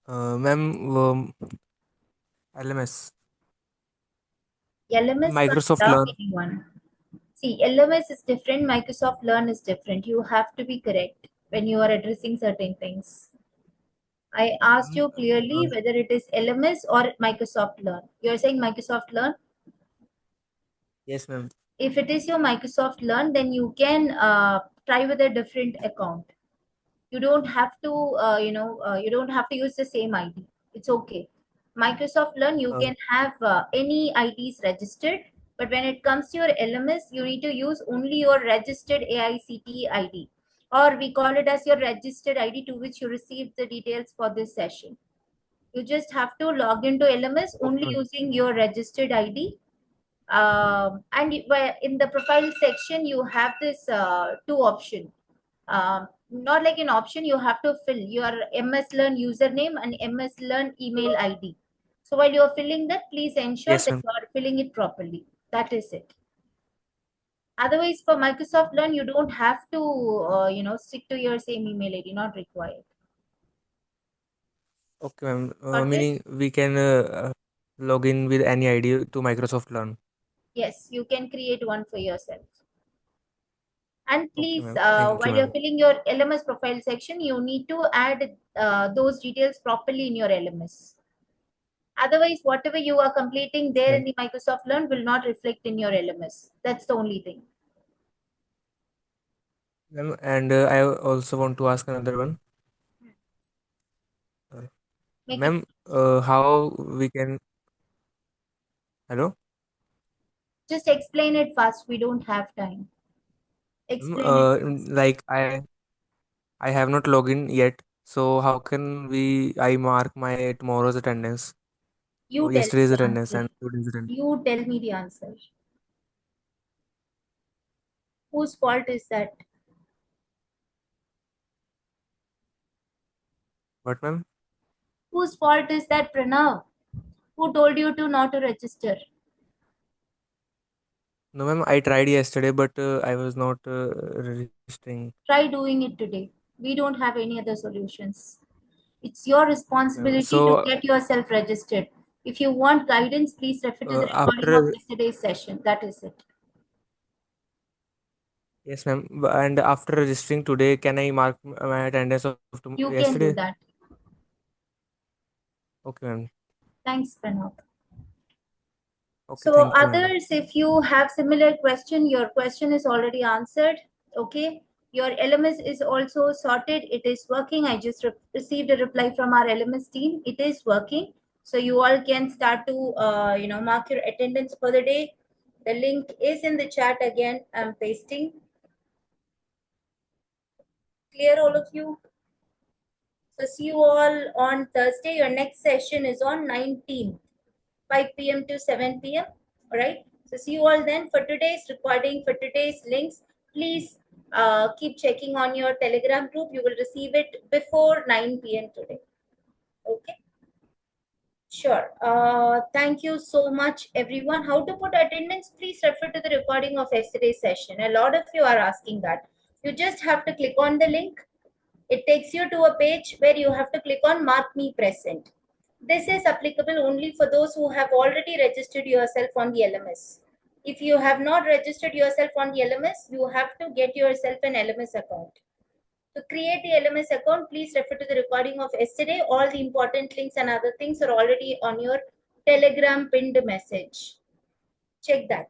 [SPEAKER 3] Ma'am, LMS.
[SPEAKER 2] LMS can't
[SPEAKER 3] Microsoft
[SPEAKER 2] lock
[SPEAKER 3] Learn.
[SPEAKER 2] anyone. See, LMS is different, Microsoft Learn is different. You have to be correct when you are addressing certain things. I asked
[SPEAKER 3] Mm,
[SPEAKER 2] you clearly
[SPEAKER 3] uh,
[SPEAKER 2] whether it is LMS or Microsoft Learn. You're saying Microsoft Learn.
[SPEAKER 3] yes, ma'am.
[SPEAKER 2] If it is your Microsoft Learn, then you can try with a different account. You don't have to you don't have to use the same ID. It's okay. Microsoft Learn, you
[SPEAKER 3] Uh,
[SPEAKER 2] can have any IDs registered, but when it comes to your LMS, you need to use only your registered AICTE ID, or we call it as your registered ID to which you received the details for this session. You just have to log into LMS
[SPEAKER 3] okay,
[SPEAKER 2] only
[SPEAKER 3] ma'am.
[SPEAKER 2] using your registered ID. In the profile section, you have this two option. Not like an option, you have to fill your MS Learn username and MS Learn email ID. So while you are filling that, please ensure
[SPEAKER 3] Yes,
[SPEAKER 2] that
[SPEAKER 3] ma'am.
[SPEAKER 2] you are filling it properly. That is it. Otherwise, for Microsoft Learn, you don't have to stick to your same email ID. Not required.
[SPEAKER 3] Okay, ma'am.
[SPEAKER 2] Got it?
[SPEAKER 3] Meaning we can log in with any ID to Microsoft Learn.
[SPEAKER 2] Yes, you can create one for yourself. And
[SPEAKER 3] Okay,
[SPEAKER 2] please,
[SPEAKER 3] ma'am. Thank you,
[SPEAKER 2] while you're
[SPEAKER 3] ma'am.
[SPEAKER 2] filling your LMS profile section, you need to add those details properly in your LMS. Otherwise, whatever you are completing there in the Microsoft Learn will not reflect in your LMS. That's the only thing.
[SPEAKER 3] Ma'am, and I also want to ask another one. Uh,
[SPEAKER 2] Make it
[SPEAKER 3] Ma'am, how we can, hello?
[SPEAKER 2] just explain it fast. We don't have time.
[SPEAKER 3] Ma'am,
[SPEAKER 2] Explain it fast.
[SPEAKER 3] like I have not logged in yet. So how can I mark my tomorrow's attendance,
[SPEAKER 2] You tell me
[SPEAKER 3] yesterday's
[SPEAKER 2] the
[SPEAKER 3] attendance
[SPEAKER 2] answer.
[SPEAKER 3] and today's attendance?
[SPEAKER 2] You tell me the answer. Whose fault is that?
[SPEAKER 3] What, ma'am?
[SPEAKER 2] Whose fault is that, Pranav? Who told you to not to register?
[SPEAKER 3] No, ma'am, I tried yesterday, but I was not registering.
[SPEAKER 2] Try doing it today. We don't have any other solutions. It's your
[SPEAKER 3] Ma'am.
[SPEAKER 2] responsibility to
[SPEAKER 3] So
[SPEAKER 2] get yourself registered. If you want guidance, please refer to the recording of
[SPEAKER 3] after,
[SPEAKER 2] yesterday's session. That is it.
[SPEAKER 3] yes, ma'am, and after registering today, can I mark my attendance of
[SPEAKER 2] You can
[SPEAKER 3] yesterday?
[SPEAKER 2] do that.
[SPEAKER 3] Okay, ma'am.
[SPEAKER 2] Thanks, Pranav.
[SPEAKER 3] Okay,
[SPEAKER 2] So
[SPEAKER 3] thank you, ma'am.
[SPEAKER 2] others, if you have similar question, your question is already answered. Okay. Your LMS is also sorted. It is working. I just received a reply from our LMS team. It is working. So you all can start to, mark your attendance for the day. The link is in the chat again. I'm pasting. Clear, all of you? So see you all on Thursday. Your next session is on 19th, 5 p.m. to 7 p.m. All right. So see you all then for today's recording, for today's links. Please keep checking on your Telegram group. You will receive it before 9 p.m. today. Okay. Sure. Thank you so much, everyone. How to put attendance? Please refer to the recording of yesterday's session. A lot of you are asking that. You just have to click on the link. It takes you to a page where you have to click on Mark Me Present. This is applicable only for those who have already registered yourself on the LMS. If you have not registered yourself on the LMS, you have to get yourself an LMS account. To create the LMS account, please refer to the recording of yesterday. All the important links and other things are already on your Telegram pinned message. Check that.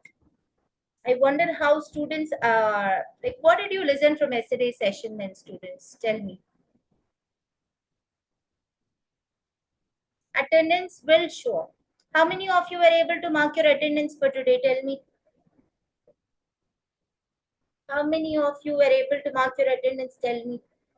[SPEAKER 2] I wonder how students are, like, what did you listen from yesterday's session then, students? Tell me. Attendance will show. How many of you were able to mark your attendance for today? Tell me. How many of you were able to mark your attendance? Tell me.